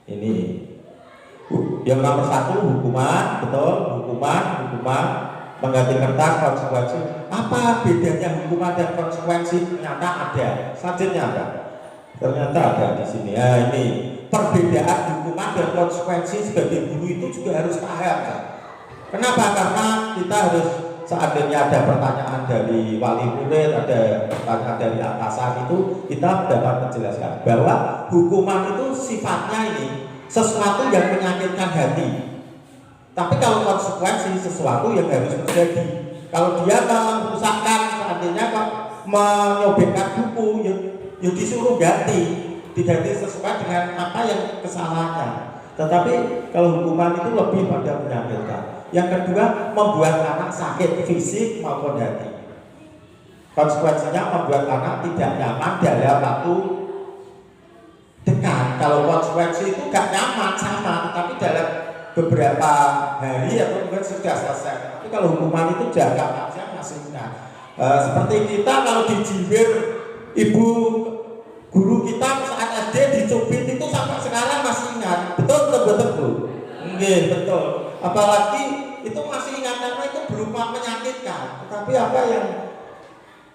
Ini yang nomor 1 hukuman, betul, hukuman mengganti kertas konsekuensi. Apa bedanya hukuman dan konsekuensi? Ternyata ada. Selanjutnya ada. Ternyata ada di sini. Ya ini perbedaan hukuman dan konsekuensi sebagai guru itu juga harus paham. Kenapa? Karena kita harus seandainya ada pertanyaan dari wali murid, ada pertanyaan dari atasan itu, kita dapat menjelaskan bahwa hukuman itu sifatnya ini sesuatu yang menyakitkan hati. Tapi kalau konsekuensi sesuatu yang harus terjadi. Kalau dia merusakkan, seandainya kok menyobekkan buku, ya disuruh ganti, diganti sesuai dengan apa yang kesalahannya. Tetapi kalau hukuman itu lebih pada menyakitkan. Yang kedua, membuat anak sakit fisik maupun hati. Konsekuensinya membuat anak tidak nyaman dalam waktu kalau konsekuensi itu gak nyaman sama, tapi dalam beberapa hari atau mungkin sudah selesai. Tapi kalau hukuman itu jangka panjang masih ingat. Seperti kita kalau dijibir ibu guru kita saat SD dicubit itu sampai sekarang masih ingat. Betul Bu? Nggih, betul. Apalagi itu masih ingat karena itu berupa menyakitkan. Tetapi apa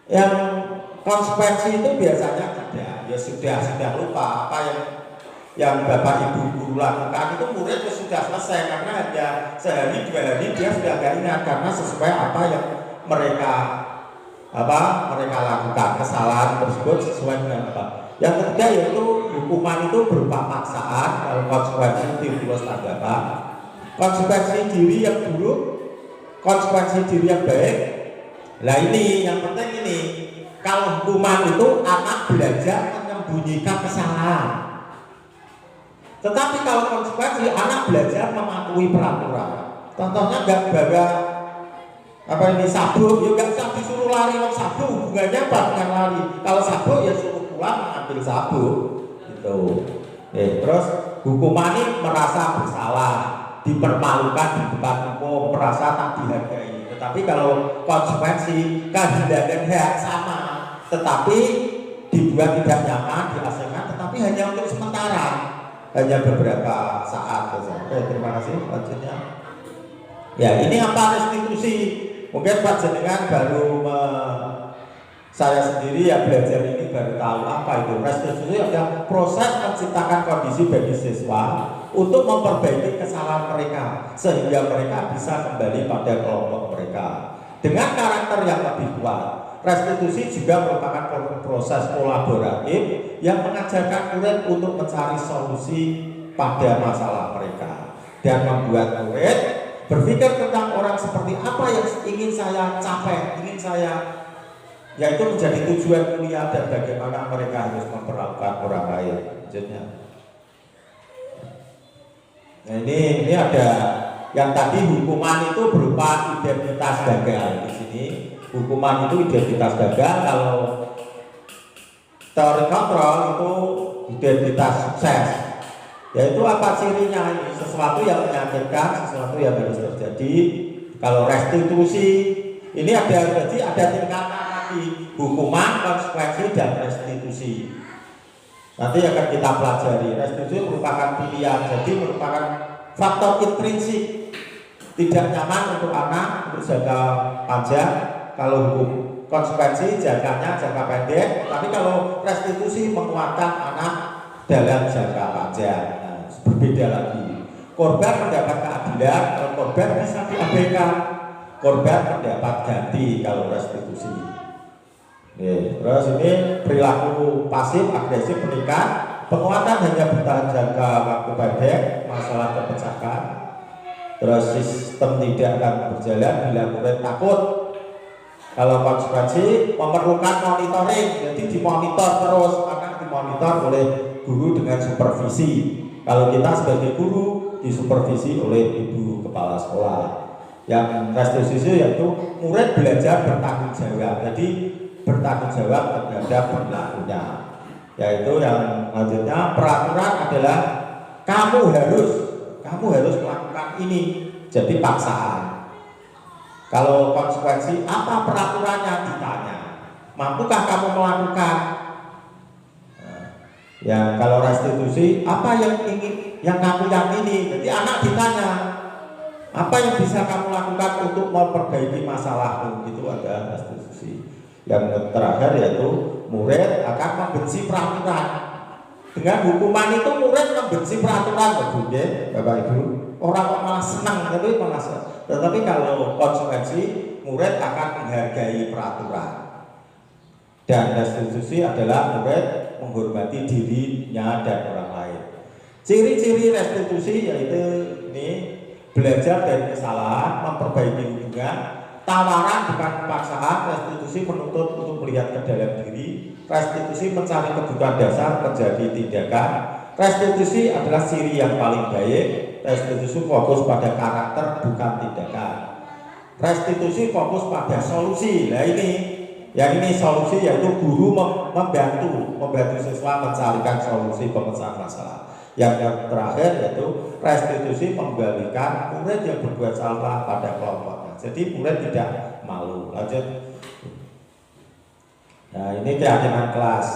yang konsekuensi itu biasanya tidak. Ya sudah lupa apa yang Bapak Ibu guru lakukan itu murid sudah selesai karena hanya sehari 2 hari dia sudah gak ingat karena sesuai apa yang mereka lakukan, kesalahan tersebut sesuai dengan apa. Yang ketiga yaitu hukuman itu berupa paksaan, kalau konsekuensi stimulus tanggapan, konsekuensi diri yang buruk, konsekuensi diri yang baik. Nah ini yang penting ini, kalau hukuman itu anak belajar menyembunyikan kesalahan. Tetapi kalau konsekuensi anak belajar mematuhi peraturan. Contohnya nggak baga sabuk, ya nggak usah disuruh lari. Kalau sabuk hubungannya apa dengan lari? Kalau sabuk ya suruh pulang mengambil sabuk, gitu. Terus hukuman ini merasa bersalah, dipermalukan di depan umum, merasa tak dihargai. Tetapi kalau konsekuensi kehilangan hak sama, tetapi dibuat tidak nyaman, diasingkan, tetapi hanya untuk sementara. Hanya beberapa saat saja. Terima kasih. Lanjutnya. Ya, ini apa restitusi? Mungkin Pak Jenengan baru saya sendiri yang belajar ini baru tahu apa itu restitusi. Ada proses menciptakan kondisi bagi siswa untuk memperbaiki kesalahan mereka sehingga mereka bisa kembali pada kelompok mereka dengan karakter yang lebih kuat. Restitusi juga merupakan proses kolaboratif yang mengajarkan murid untuk mencari solusi pada masalah mereka dan membuat murid berpikir tentang orang seperti apa yang ingin saya capai, yaitu menjadi tujuan kuliah dan bagaimana mereka harus memperlakukan orang lain. Lanjutnya. Nah ini ada yang tadi hukuman itu berupa identitas gagal di sini. Hukuman itu identitas gagal, kalau teori kontrol itu identitas sukses. Yaitu apa cirinya ini? Sesuatu yang menyakitkan, sesuatu yang harus terjadi. Kalau restitusi ini ada tingkatan lagi, hukuman, konsekuensi, dan restitusi. Nanti akan kita pelajari. Restitusi merupakan pilihan, jadi merupakan faktor intrinsik. Tidak nyaman untuk anak untuk jangka panjang. Kalau hukum konsekuensi jangkanya jangka pendek, tapi kalau restitusi menguatkan anak dalam jangka panjang. Nah, berbeda lagi. Korban mendapat keadilan, kalau korban bisa diabaikan. Korban mendapat ganti kalau restitusi. Terus ini perilaku pasif agresif menikah, penguatan hanya bertahan jangka waktu pendek, masalah terpecahkan. Terus sistem tidak akan berjalan bila murid takut. Kalau konsekuensi memerlukan monitoring, jadi dimonitor terus, akan dimonitor oleh guru dengan supervisi. Kalau kita sebagai guru disupervisi oleh ibu kepala sekolah. Yang restitusi yaitu murid belajar bertanggung jawab, jadi bertanggung jawab terhadap perilakunya. Yaitu yang lanjutnya peraturan adalah kamu harus melakukan ini, jadi paksaan. Kalau konsekuensi, apa peraturannya ditanya, mampukah kamu melakukan? Ya kalau restitusi, apa yang kamu yakini? Jadi anak ditanya, apa yang bisa kamu lakukan untuk memperbaiki masalahmu? Itu ada restitusi. Yang terakhir yaitu murid akan membenci peraturan. Dengan hukuman itu murid membenci peraturan, Bapak Ibu. Orang malah senang, tetapi kalau konsekuensi murid akan menghargai peraturan. Dan restitusi adalah murid menghormati dirinya dan orang lain. Ciri-ciri restitusi yaitu ini belajar dari kesalahan, memperbaiki hubungan, tawaran bukan paksaan, restitusi menuntut untuk melihat ke dalam diri, restitusi mencari kebutuhan dasar menjadi tindakan, restitusi adalah ciri yang paling baik. Restitusi fokus pada karakter bukan tindakan. Restitusi fokus pada solusi. Nah ini yang ini solusi yaitu guru membantu siswa mencarikan solusi pemecahan masalah. Yang terakhir yaitu restitusi, mengembalikan murid yang berbuat salah pada kelompoknya. Jadi murid tidak malu. Lanjut. Nah, ini keyakinan kelas.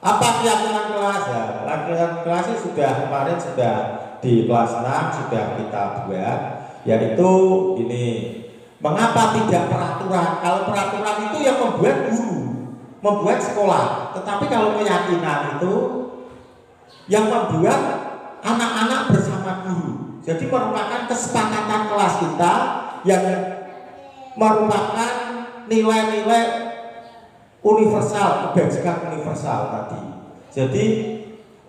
Apa keyakinan kelas? Ya, keyakinan kelasnya kemarin sudah di kelas 6 sudah kita buat, yaitu ini. Mengapa tidak peraturan? Kalau peraturan itu yang membuat guru, membuat sekolah. Tetapi kalau keyakinan itu yang membuat anak-anak bersama guru. Jadi merupakan kesepakatan kelas kita yang merupakan nilai-nilai universal, kebajikan universal tadi. Jadi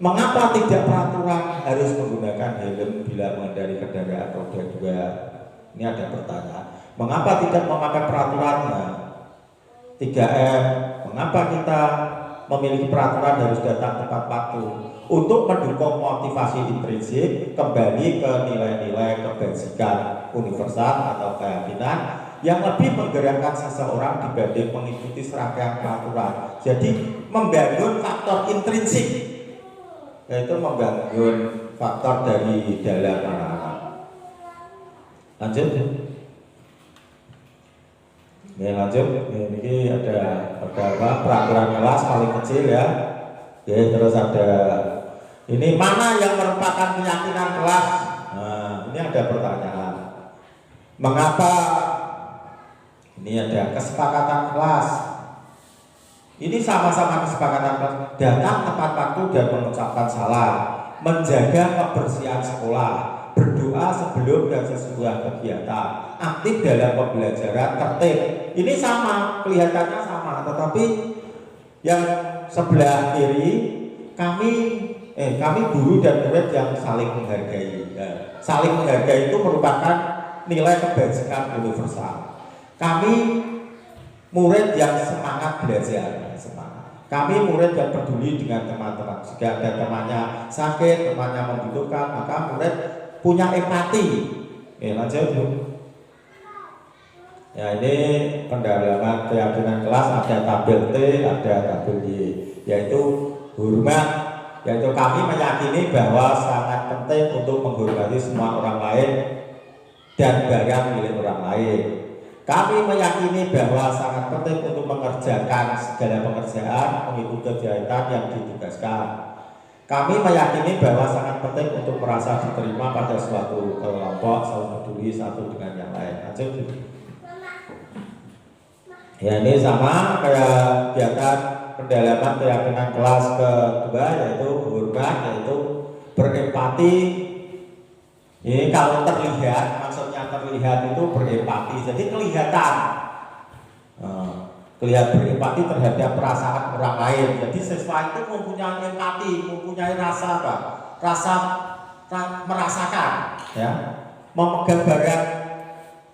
mengapa tidak peraturan harus menggunakan helm bila mengendari kendaraan roda 2? Ini ada pertanyaan. Mengapa tidak memakai peraturannya? 3M. Mengapa kita memiliki peraturan harus datang tepat waktu? Untuk mendukung motivasi intrinsik kembali ke nilai-nilai kebajikan universal atau keyakinan yang lebih menggerakkan seseorang dibanding mengikuti serangkaian peraturan. Jadi membangun faktor intrinsik, yaitu membangun faktor dari dalam anak-anak. Lanjut. Ini lanjut. Ini ada apa? Peraturan kelas paling kecil ya. Oke, terus ada ini mana yang merupakan keyakinan kelas? Nah, ini ada pertanyaan. Mengapa? Ini ada kesepakatan kelas. Ini sama-sama kesepakatan kelas. Datang tepat waktu dan mengucapkan salam, menjaga kebersihan sekolah, berdoa sebelum dan sesudah kegiatan, aktif dalam pembelajaran, tertib. Ini sama, kelihatannya sama, tetapi yang sebelah kiri kami guru dan murid yang saling menghargai. Ya, saling menghargai itu merupakan nilai kebajikan universal. Kami murid yang semangat belajar, semangat. Kami murid yang peduli dengan teman-teman. Jika ada temannya sakit, temannya membutuhkan, maka murid punya empati. Lanjut Bu. Ya, ini pendalaman keyakinan kelas, ada tabel T, ada tabel Y, yaitu hormat, yaitu kami meyakini bahwa sangat penting untuk menghormati semua orang lain dan barang milik orang lain. Kami meyakini bahwa sangat penting untuk mengerjakan segala pekerjaan mengikuti kegiatan yang ditugaskan. Kami meyakini bahwa sangat penting untuk merasa diterima pada suatu kelompok, saling peduli satu dengan yang lain. Lanjut. Ya, ini sama kayak kegiatan pendalaman keyakinan kelas kedua, yaitu hormat, yaitu berempati. Ini kalau terlihat, maksudnya terlihat itu berempati, jadi kelihatan. Kelihatan berempati terhadap perasaan orang lain. Jadi siswa itu mempunyai empati, mempunyai rasa apa? Rasa merasakan, ya, memegang barang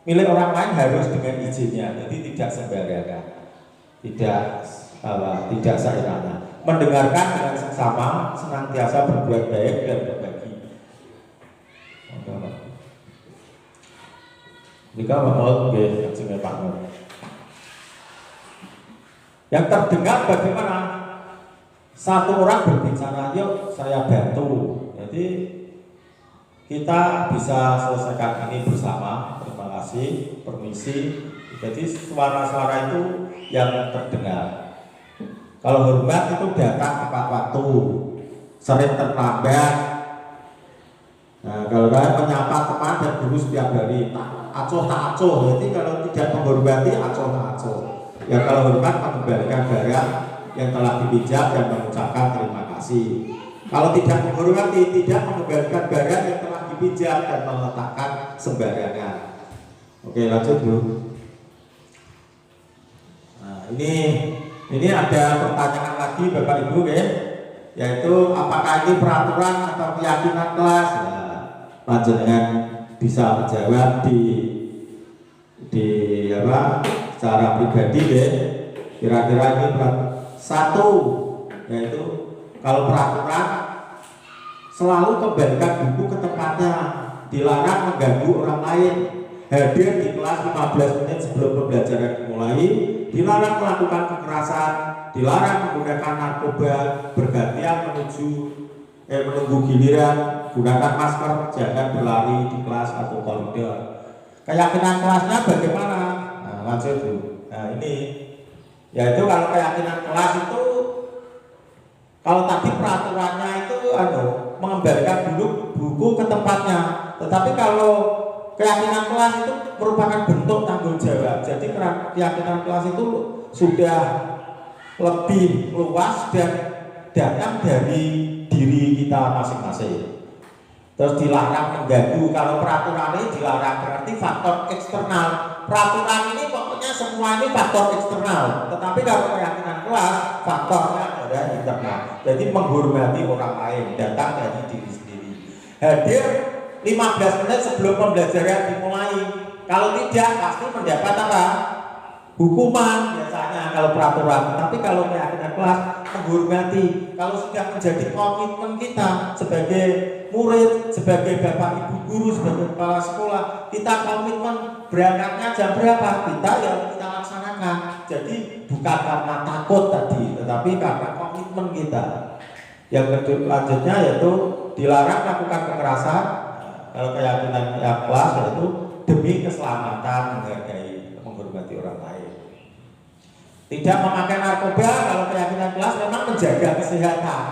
milik orang lain harus dengan izinnya, jadi tidak sembarangan, tidak seenaknya. Mendengarkan dengan seksama, senantiasa berbuat baik dan berbagi. Jika mau Pak Nur. Yang terdengar bagaimana? Satu orang berbicara, yuk saya bantu. Jadi kita bisa selesaikan ini bersama. Terima kasih, permisi. Jadi suara-suara itu yang terdengar. Kalau hormat itu datang tepat waktu, sering terlambat. Nah, kalau kalian menyapa teman dan guru setiap hari, acuh tak acuh. Jadi kalau tidak menghormati, acuh tak acuh. Ya, kalau hormat mengembalikan barang yang telah dipijak dan mengucapkan terima kasih. Kalau tidak menghormati, tidak mengembalikan barang yang telah dipijak dan meletakkan sembarangan. Oke, lanjut Bu. Nah, ini ada pertanyaan lagi Bapak Ibu, ya, yaitu apakah ini peraturan atau keyakinan kelas? Ya, panjenengan bisa menjawab di apa? Secara pribadi, ya. Kira-kira ini satu, yaitu kalau peraturan selalu kembalikan buku ke tempatnya, dilarang mengganggu orang lain, hadir di kelas 15 menit sebelum pembelajaran dimulai, dilarang melakukan kekerasan, dilarang menggunakan narkoba, bergantian menunggu giliran, gunakan masker, jangan berlari di kelas atau koridor. Keyakinan kelasnya bagaimana? Nah, lanjut Bu. Nah, ini yaitu kalau keyakinan kelas itu, kalau tadi peraturannya itu mengembalikan dulu buku ke tempatnya, tetapi kalau keyakinan kelas itu merupakan bentuk tanggung jawab. Jadi keyakinan kelas itu sudah lebih luas dan datang dari diri kita masing-masing. Terus dilarang mengganggu. Kalau peraturan ini dilarang berarti faktor eksternal. Peraturan ini pokoknya semua ini faktor eksternal. Tetapi kalau keyakinan kelas faktornya ada internal. Jadi menghormati orang lain, datang dari diri sendiri. Hadir 15 menit sebelum pembelajaran dimulai. Kalau tidak pasti mendapat apa? Hukuman biasanya kalau peraturan. Tapi kalau keyakinan kelas menghormati. Kalau sudah menjadi komitmen kita sebagai murid, sebagai bapak ibu guru, sebagai kepala sekolah, kita komitmen berangkatnya jam berapa, kita laksanakan. Jadi bukan karena takut tadi, tetapi karena komitmen kita. Yang selanjutnya yaitu dilarang melakukan kekerasan. Kalau keyakinan kelas yaitu demi keselamatan, menghargai, menghormati orang lain. Tidak memakai narkoba. Kalau keyakinan kelas memang menjaga kesehatan.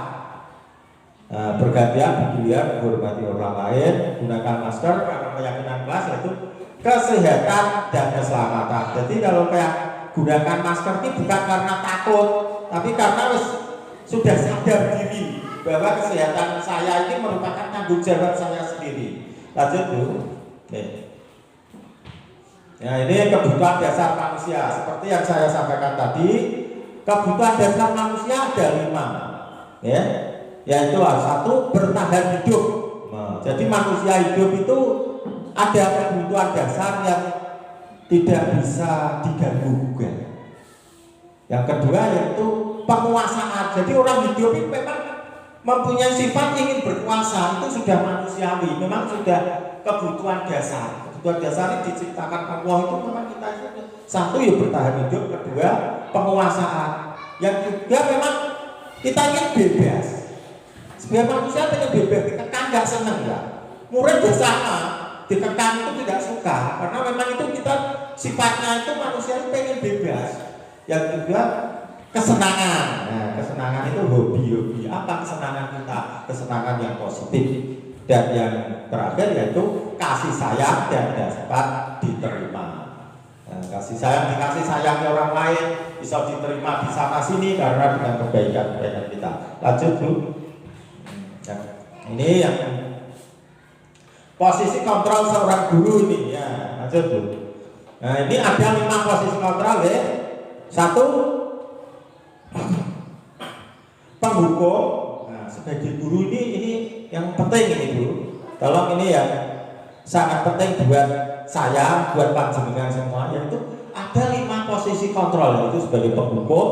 Bergantian bergiliran menghormati orang lain, gunakan masker. Karena keyakinan kelas yaitu kesehatan dan keselamatan. Jadi kalau gunakan masker ini bukan karena takut, tapi karena sudah sadar diri bahwa kesehatan saya ini merupakan tanggung jawab saya sendiri. Lanjut Bu. Ya, ini kebutuhan dasar manusia. Seperti yang saya sampaikan tadi, kebutuhan dasar manusia ada 5, ya, yaitu 1, bertahan hidup. Nah, jadi manusia hidup itu ada kebutuhan dasar yang tidak bisa diganggu. Yang kedua yaitu penguasaan. Jadi orang hidup itu memang mempunyai sifat ingin berkuasa, itu sudah manusiawi, memang sudah kebutuhan dasar. Kebutuhan dasar ini diciptakan Allah itu memang kita itu 1 ya bertahan hidup, 2 penguasaan. Yang juga memang kita ingin bebas. Sebagai manusia pengen bebas, ditekan nggak seneng ya. Murid juga sama, ditekan itu tidak suka, karena memang itu kita sifatnya itu manusia itu pengen bebas. Yang kedua kesenangan. Nah, kesenangan itu hobi. Apa kesenangan kita? Kesenangan yang positif. Dan yang terakhir yaitu kasih sayang dan dapat diterima. Nah, kasih sayang dikasih sayang orang lain bisa diterima di sana sini karena dengan kebaikan kita. Lanjut Bu. Nah, ini yang posisi kontrol seorang guru ini ya. Lanjut Bu. Nah, ini ada 5 posisi kontrol ya. 1, penghukum. Nah, sebagai guru ini yang penting ini Bu. Tolong ini ya sangat penting buat saya, buat panjenengan semua, yaitu ada 5 posisi kontrol, yaitu sebagai penghukum,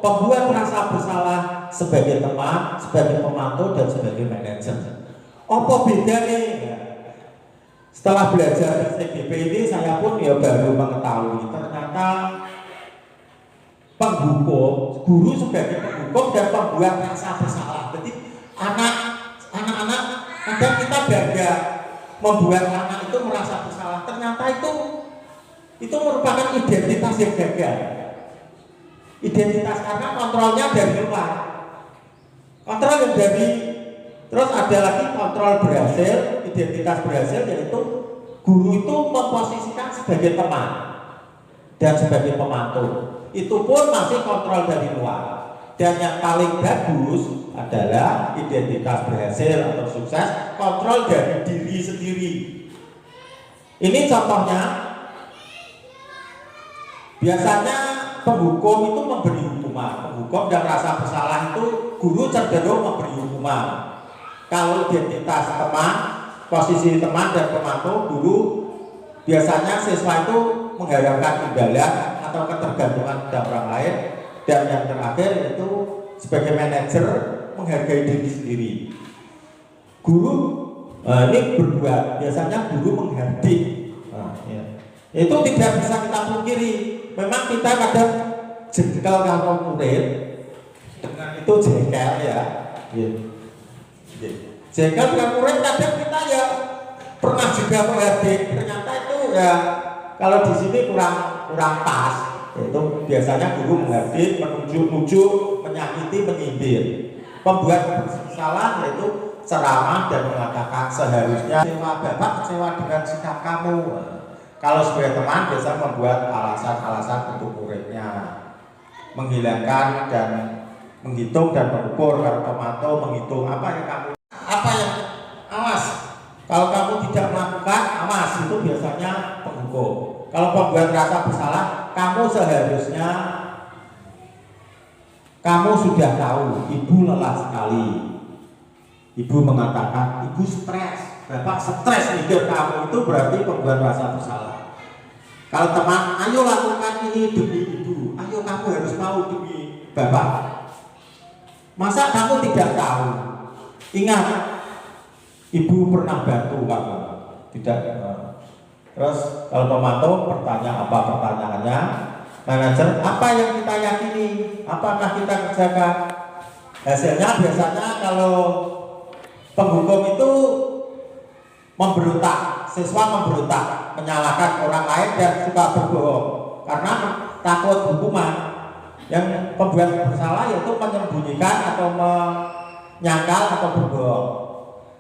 pembuat merasa bersalah, sebagai teman, sebagai pemantau, dan sebagai manajer. Apa beda nih? Setelah belajar STGP ini saya pun ya baru mengetahui ternyata penghukum, guru sebagai penghukum dan pembuat rasa bersalah. Jadi anak-anak kadang kita bangga membuat anak itu merasa bersalah. Ternyata itu merupakan identitas yang gagal. Identitas karena kontrolnya dari luar. Kontrol yang dari, terus ada lagi kontrol berhasil, identitas berhasil, yaitu guru itu memposisikan sebagai teman dan sebagai pemantau. Itu pun masih kontrol dari luar. Dan yang paling bagus adalah identitas berhasil atau sukses, kontrol dari diri sendiri. Ini contohnya, biasanya penghukum itu memberi hukuman. Penghukum dan rasa bersalah itu guru cenderung memberi hukuman. Kalau identitas teman, posisi teman dan pemantau, guru biasanya siswa itu mengharapkan imbalan atau ketergantungan pada orang lain. Dan yang terakhir itu sebagai manajer menghargai diri sendiri. Guru ini berdua, biasanya guru menghardik. Ya. Itu tidak bisa kita pungkiri. Memang kita kadang jengkel karo murid, dengan itu jengkel ya. Jengkel dengan murid kadang kita ya pernah juga menghardik, ternyata itu ya kalau di sini kurang pas. Itu biasanya guru menghardik, menuju, menyakiti, menyindir. Pembuat salah yaitu ceramah dan mengatakan seharusnya kecewa bapak, kecewa dengan sikap kamu. Kalau sebagai teman biasa membuat alasan-alasan untuk muridnya, menghilangkan dan menghitung dan mengukur. Kalau pemantau menghitung apa yang awas. Kalau kamu tidak melakukan, awas, itu biasanya penghukum. Kalau pembuat rasa bersalah, kamu seharusnya kamu sudah tahu ibu lelah sekali. Ibu mengatakan ibu stres, bapak stres mikir kamu, itu berarti pembuat rasa bersalah. Kalau teman, ayo lakukan ini demi ibu, ayo kamu harus mau demi bapak. Masa kamu tidak tahu? Ingat, ibu pernah bantu kamu, tidak. Terus kalau pemantau bertanya apa pertanyaannya, manajer apa yang kita yakini, apakah kita kerjakan? Hasilnya biasanya kalau penghukum itu memberontak, siswa memberontak, menyalahkan orang lain dan suka berbohong karena takut hukuman. Yang pembuat bersalah yaitu menyembunyikan atau menyangkal atau berbohong.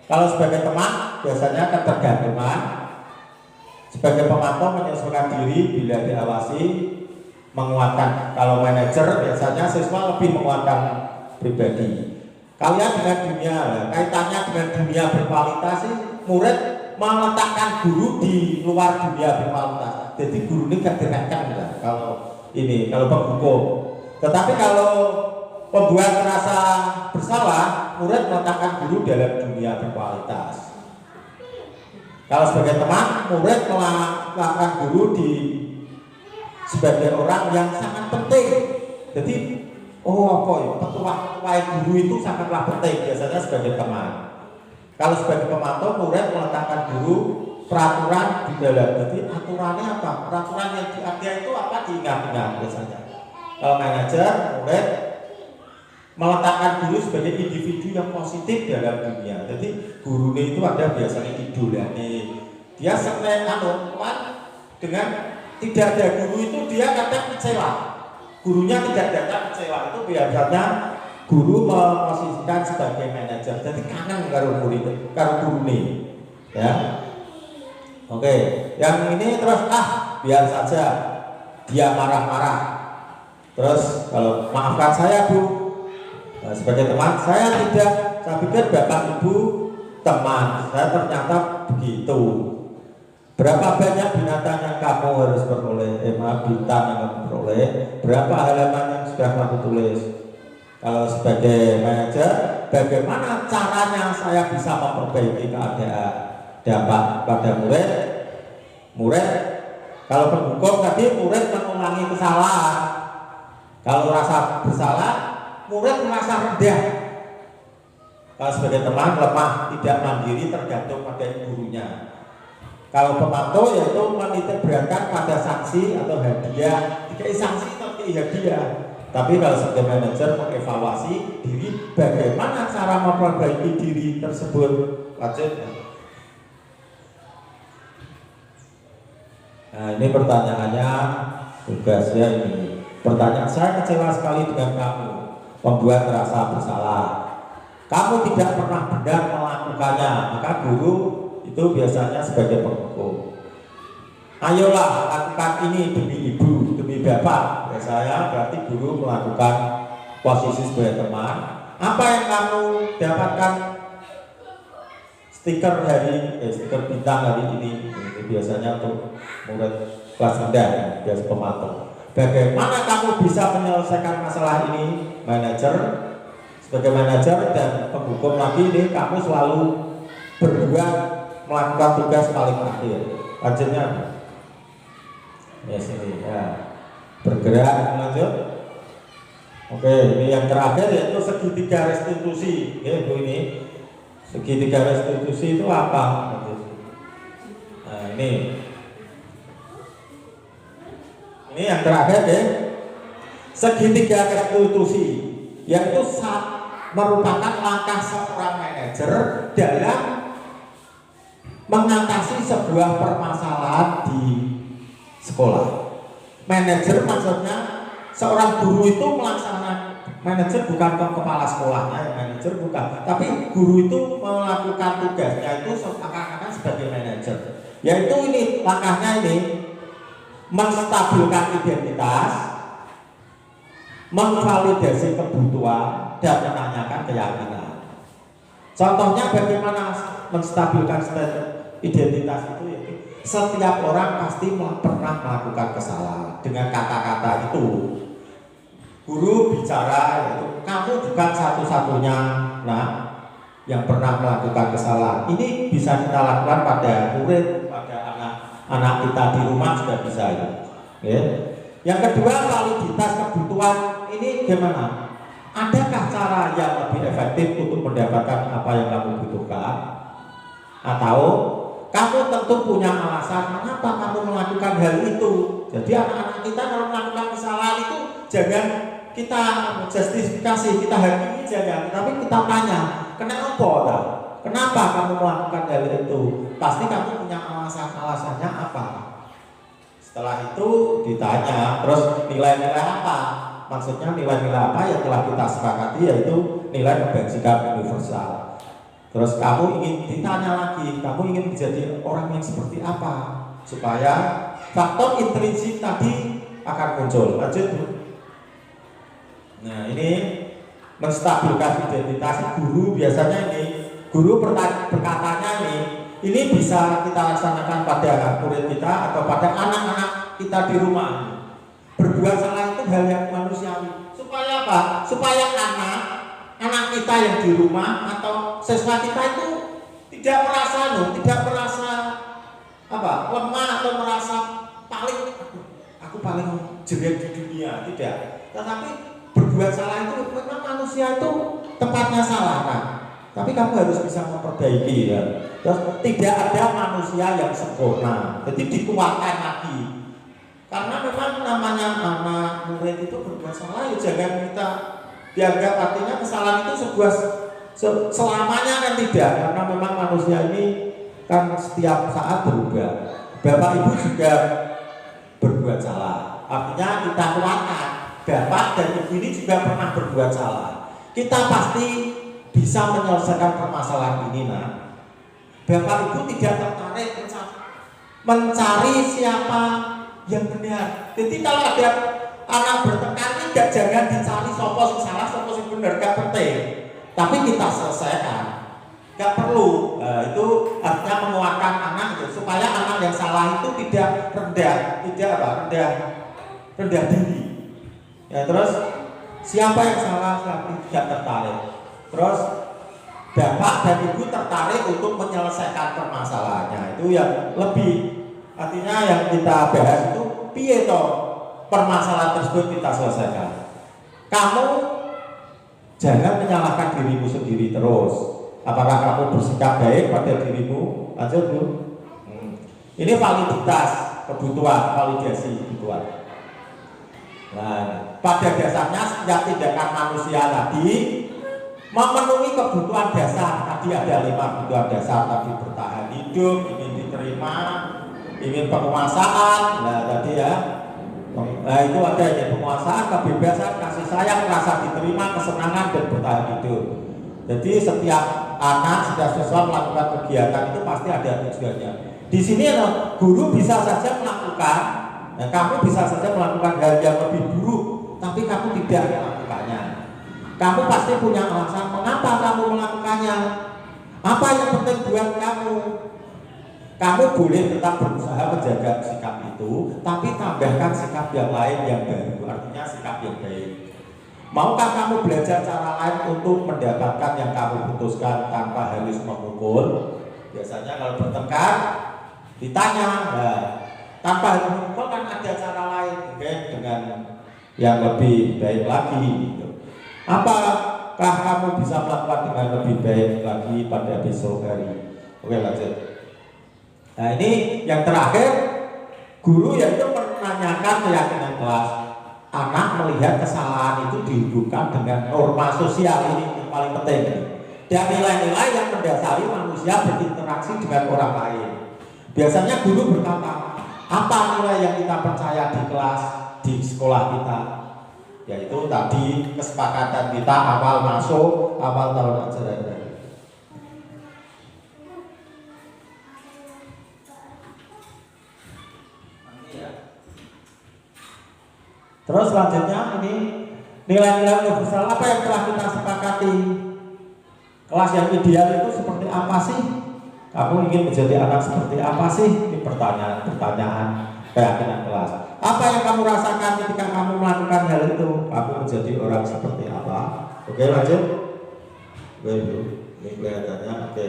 Kalau sebagai teman biasanya ketergantungan, sebagai pemantau menyesuaikan diri bila diawasi, menguatkan. Kalau manajer biasanya siswa lebih menguatkan pribadi. Kalian dengan dunia, kaitannya dengan dunia berkualitas sih, murid meletakkan guru di luar dunia berkualitas. Jadi guru ini gak direkan ya, kalau penghukum. Tetapi kalau pembuat merasa bersalah, murid meletakkan guru dalam dunia berkualitas. Kalau sebagai teman, murid meletakkan guru sebagai orang yang sangat penting. Jadi, petua guru itu sangatlah penting biasanya sebagai teman. Kalau sebagai pemantau, murid meletakkan guru peraturan di dalam. Jadi aturannya apa? Peraturan yang diartikan itu apa? Diingat-ingat biasanya. Kalau manajer, murid meletakkan guru sebagai individu yang positif dalam dunia. Jadi gurunya itu ada biasanya idolanya. Dia sering dengan tidak ada guru itu dia kadang kecewa. Gurunya tidak datang kecewa, itu biasanya guru memposisikan sebagai manajer. Jadi kangen karo murid, karo guru nih, ya. Oke, yang ini terus biar saja dia marah-marah. Terus kalau maafkan saya bu, sebagai teman saya pikir bapak ibu teman, saya ternyata begitu. Berapa banyak binatang yang kamu harus peroleh, bintang yang kamu peroleh, berapa halaman yang sudah kamu tulis. Kalau sebagai manajer, bagaimana caranya saya bisa memperbaiki keadaan, dampak pada murid. Kalau penghukum tadi murid mengulangi kesalahan. Kalau rasa bersalah, murid merasa rendah. Kalau sebagai teman lemah, tidak mandiri, tergantung pada gurunya. Kalau pemantau yaitu menitik beratkan pada sanksi atau hadiah, tidak sanksi tapi hadiah. Tapi kalau sebagai manajer mengevaluasi diri, bagaimana cara memperbaiki diri tersebut. Lanjut. Nah ini pertanyaannya, tugasnya ini. Pertanyaan, saya kecewa sekali dengan kamu, membuat rasa bersalah. Kamu tidak pernah benar melakukannya, maka guru itu biasanya sebagai penghukum. Ayolah lakukan ini demi ibu, demi bapak. Saya berarti guru melakukan posisi sebagai teman. Apa yang kamu dapatkan? Stiker bintang hari ini biasanya untuk murid kelas rendah, biasa pemantau. Bagaimana kamu bisa menyelesaikan masalah ini, manajer? Sebagai manajer dan penghukum lagi ini, kamu selalu berdua melakukan tugas paling akhir. Lanjutnya, sini ya, bergerak lanjut. Oke, ini yang terakhir yaitu segitiga restitusi. Bu ini segitiga restitusi itu apa? Nah ini yang terakhir segitiga konstitusi, yaitu merupakan langkah seorang manajer dalam mengatasi sebuah permasalahan di sekolah. Manajer maksudnya seorang guru itu melaksanakan, manajer bukan kepala sekolahnya, ya, manajer bukan, tapi guru itu melakukan tugasnya itu seakan-akan sebagai manajer. Yaitu ini langkahnya ini menstabilkan identitas, memvalidasi kebutuhan, dan menanyakan keyakinan. Contohnya bagaimana menstabilkan identitas itu, yaitu setiap orang pasti pernah melakukan kesalahan. Dengan kata-kata itu guru bicara, yaitu kamu bukan satu-satunya yang pernah melakukan kesalahan. Ini bisa kita lakukan pada murid, pada anak kita di rumah juga bisa ya. Yang kedua, validitas kebutuhan. Ini gimana? Adakah cara yang lebih efektif untuk mendapatkan apa yang kamu butuhkan? Atau kamu tentu punya alasan mengapa kamu melakukan hal itu. Jadi anak-anak kita kalau melakukan kesalahan itu jangan kita justifikasi, kita hakimi jangan, tapi kita tanya, kenapa kamu melakukan hal itu? Pasti kamu punya alasannya apa? Setelah itu ditanya, terus nilai-nilai apa? Maksudnya nilai-nilai apa yang telah kita sepakati, yaitu nilai kebajikan universal. Terus kamu ingin ditanya lagi, kamu ingin menjadi orang yang seperti apa? Supaya faktor intrinsik tadi akan muncul. Lanjut. Nah, ini menstabilkan identitas guru. Biasanya guru berkatanya ini bisa kita laksanakan pada murid kita atau pada anak-anak kita di rumah. Berbuat salah itu hal yang manusiawi. Supaya apa? Supaya anak kita yang di rumah atau siswa kita itu tidak merasa lemah atau merasa aku paling jelek di dunia, tidak. Tetapi berbuat salah itu memang manusia itu tempatnya salah, tapi kamu harus bisa memperbaiki ya. Terus tidak ada manusia yang sempurna, jadi dikuatkan lagi. Karena memang namanya anak murid itu berbuat salah, ya jangan kita dianggap artinya kesalahan itu sebuah selamanya kan tidak, karena memang manusia ini kan setiap saat berubah. Bapak Ibu juga berbuat salah, artinya kita kuatkan. Bapak dan Ibu ini juga pernah berbuat salah. Kita pasti bisa menyelesaikan permasalahan ini. Bapak Ibu tidak tertarik mencari siapa yang benar. Jadi kalau ada anak bertengkar, tidak jangan dicari sopo sing salah, sopo sing benar, gak penting. Tapi kita selesaikan, gak perlu. Itu artinya menguatkan anak supaya anak yang salah itu tidak rendah diri. Ya, terus siapa yang salah, siapa yang tidak tertarik. Terus bapak dan ibu tertarik untuk menyelesaikan permasalahannya. Itu yang lebih, artinya yang kita bahas itu piye toh permasalahan tersebut kita selesaikan. Kamu jangan menyalahkan dirimu sendiri terus. Apakah kamu bersikap baik pada dirimu? Lanjut Bu. Ini validitas kebutuhan, validasi kebutuhan. Nah, pada dasarnya setiap tindakan manusia tadi memenuhi kebutuhan dasar. Tadi ada 5 kebutuhan dasar, tadi bertahan hidup, ingin diterima, ingin penguasaan. Nah tadi ya, nah itu ada yang penguasaan, kebebasan, kasih sayang, rasa diterima, kesenangan, dan bertahan hidup. Jadi setiap anak, setiap siswa melakukan kegiatan itu pasti ada tujuannya. Di sini guru bisa saja melakukan, nah, kamu bisa saja melakukan hal yang lebih buruk, tapi kamu tidak melakukannya. Kamu pasti punya alasan mengapa kamu melakukannya. Apa yang penting buat kamu? Kamu boleh tetap berusaha menjaga sikap itu, tapi tambahkan sikap yang lain yang baru, artinya sikap yang baik. Maukah kamu belajar cara lain untuk mendapatkan yang kamu putuskan tanpa harus memukul? Biasanya kalau bertengkar ditanya, nah, tanpa harus memukul kan ada cara lain, dengan yang lebih baik lagi. Apakah kamu bisa melakukan dengan lebih baik lagi pada besok hari? Oke, lanjut. Nah, ini yang terakhir, guru yaitu menanyakan keyakinan kelas. anak melihat kesalahan itu dihubungkan dengan norma sosial, ini yang paling penting. Dan nilai-nilai yang mendasari manusia berinteraksi dengan orang lain. Biasanya guru berkata, apa nilai yang kita percaya di kelas, di sekolah kita? Yaitu tadi kesepakatan kita awal masuk, awal tahun ajaran. Terus selanjutnya ini nilai-nilai universal apa yang telah kita sepakati. Kelas yang ideal itu seperti apa sih? Kamu ingin menjadi anak seperti apa sih? Ini pertanyaan keyakinan kelas. Apa yang kamu rasakan ketika kamu melakukan hal itu? Kamu menjadi orang seperti apa? Oke, lanjut. Oke, Bu. Ini kelihatannya oke.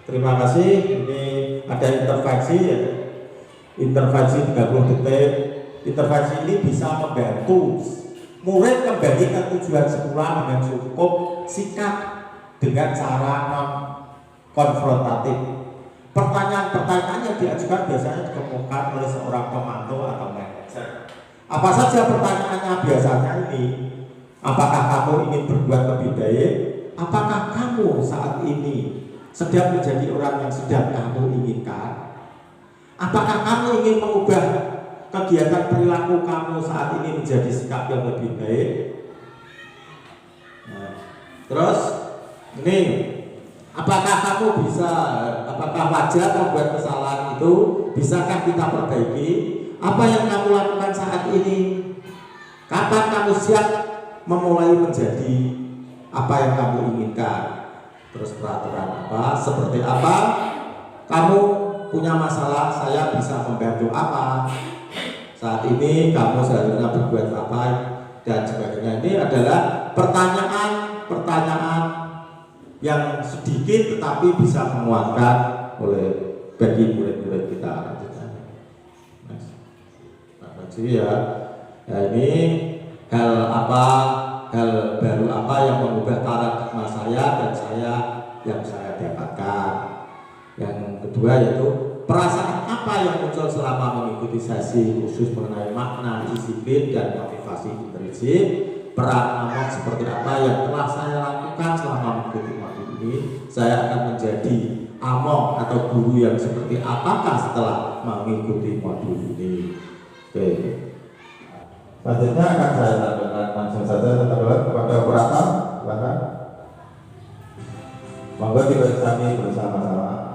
Terima kasih. Ini ada intervensi ya. Intervensi 30 detik. Intervensi ini bisa membantu murid kembali ke tujuan sekolah dengan cukup sikap dengan cara non konfrontatif. Pertanyaan-pertanyaan yang diajukan biasanya dikemukakan oleh seorang pemantau atau manajer. Apa saja pertanyaannya biasanya ini? Apakah kamu ingin berbuat lebih baik? Apakah kamu saat ini sedang menjadi orang yang sedang kamu inginkan? Apakah kamu ingin mengubah kegiatan perilaku kamu saat ini menjadi sikap yang lebih baik? Nah, terus ini, apakah kamu bisa, apakah wajar membuat kesalahan itu? Bisakah kita perbaiki? Apa yang kamu lakukan saat ini? Kapan kamu siap memulai menjadi apa yang kamu inginkan? Terus peraturan apa? Seperti apa? Kamu punya masalah, saya bisa membantu apa? Saat ini kamu seharusnya berbuat apa? Dan sebagainya. Ini adalah pertanyaan-pertanyaan yang sedikit tetapi bisa menguatkan oleh bagi murid-murid kita. Ya, ini hal baru apa yang mengubah paradigma saya dan yang saya dapatkan. Yang kedua yaitu perasaan apa yang muncul selama mengikuti sesi khusus mengenai makna, disiplin dan motivasi intrinsik. Peran amok seperti apa yang telah saya lakukan selama mengikuti modul ini. Saya akan menjadi amok atau guru yang seperti apakah setelah mengikuti modul ini. Oke. Selanjutnya akan saya lakukan langsung saja kepada operator. Silakan. Monggo dikami bersama-sama.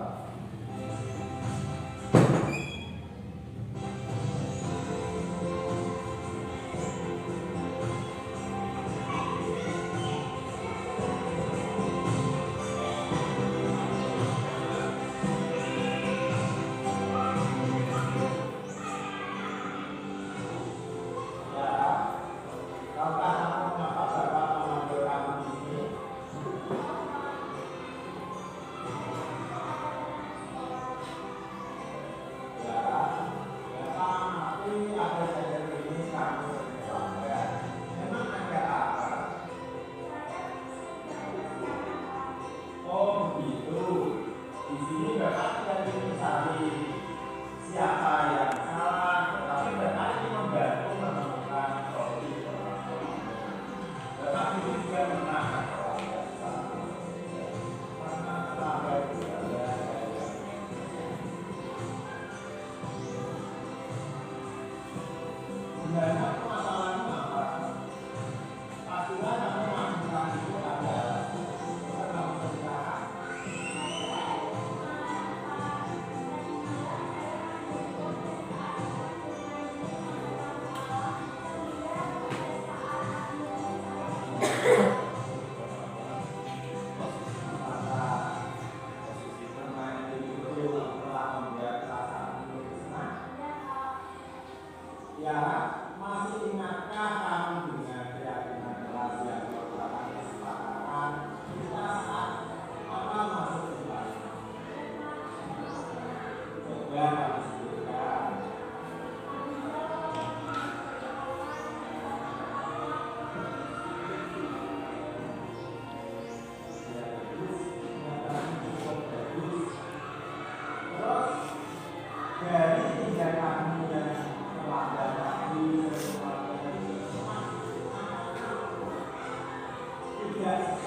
Next.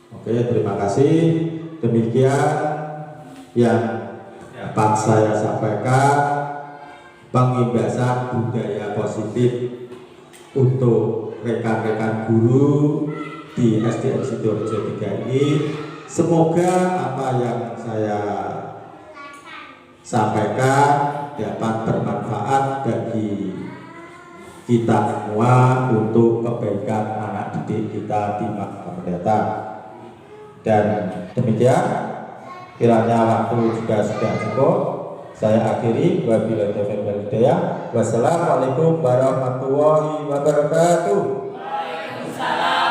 Oke, terima kasih. Demikian yang dapat saya sampaikan pengimbasan budaya positif untuk rekan-rekan guru di SDN Sidoarjo 3 ini. Semoga apa yang saya sampaikan dapat bermanfaat bagi kita semua untuk kebaikan anak didik kita di masa mendatang. Dan demikian, kiranya waktu juga sudah cukup, saya akhiri. Wabillahi taufiq wal hidayah. Wassalamualaikum warahmatullahi wabarakatuh. Waalaikumsalam.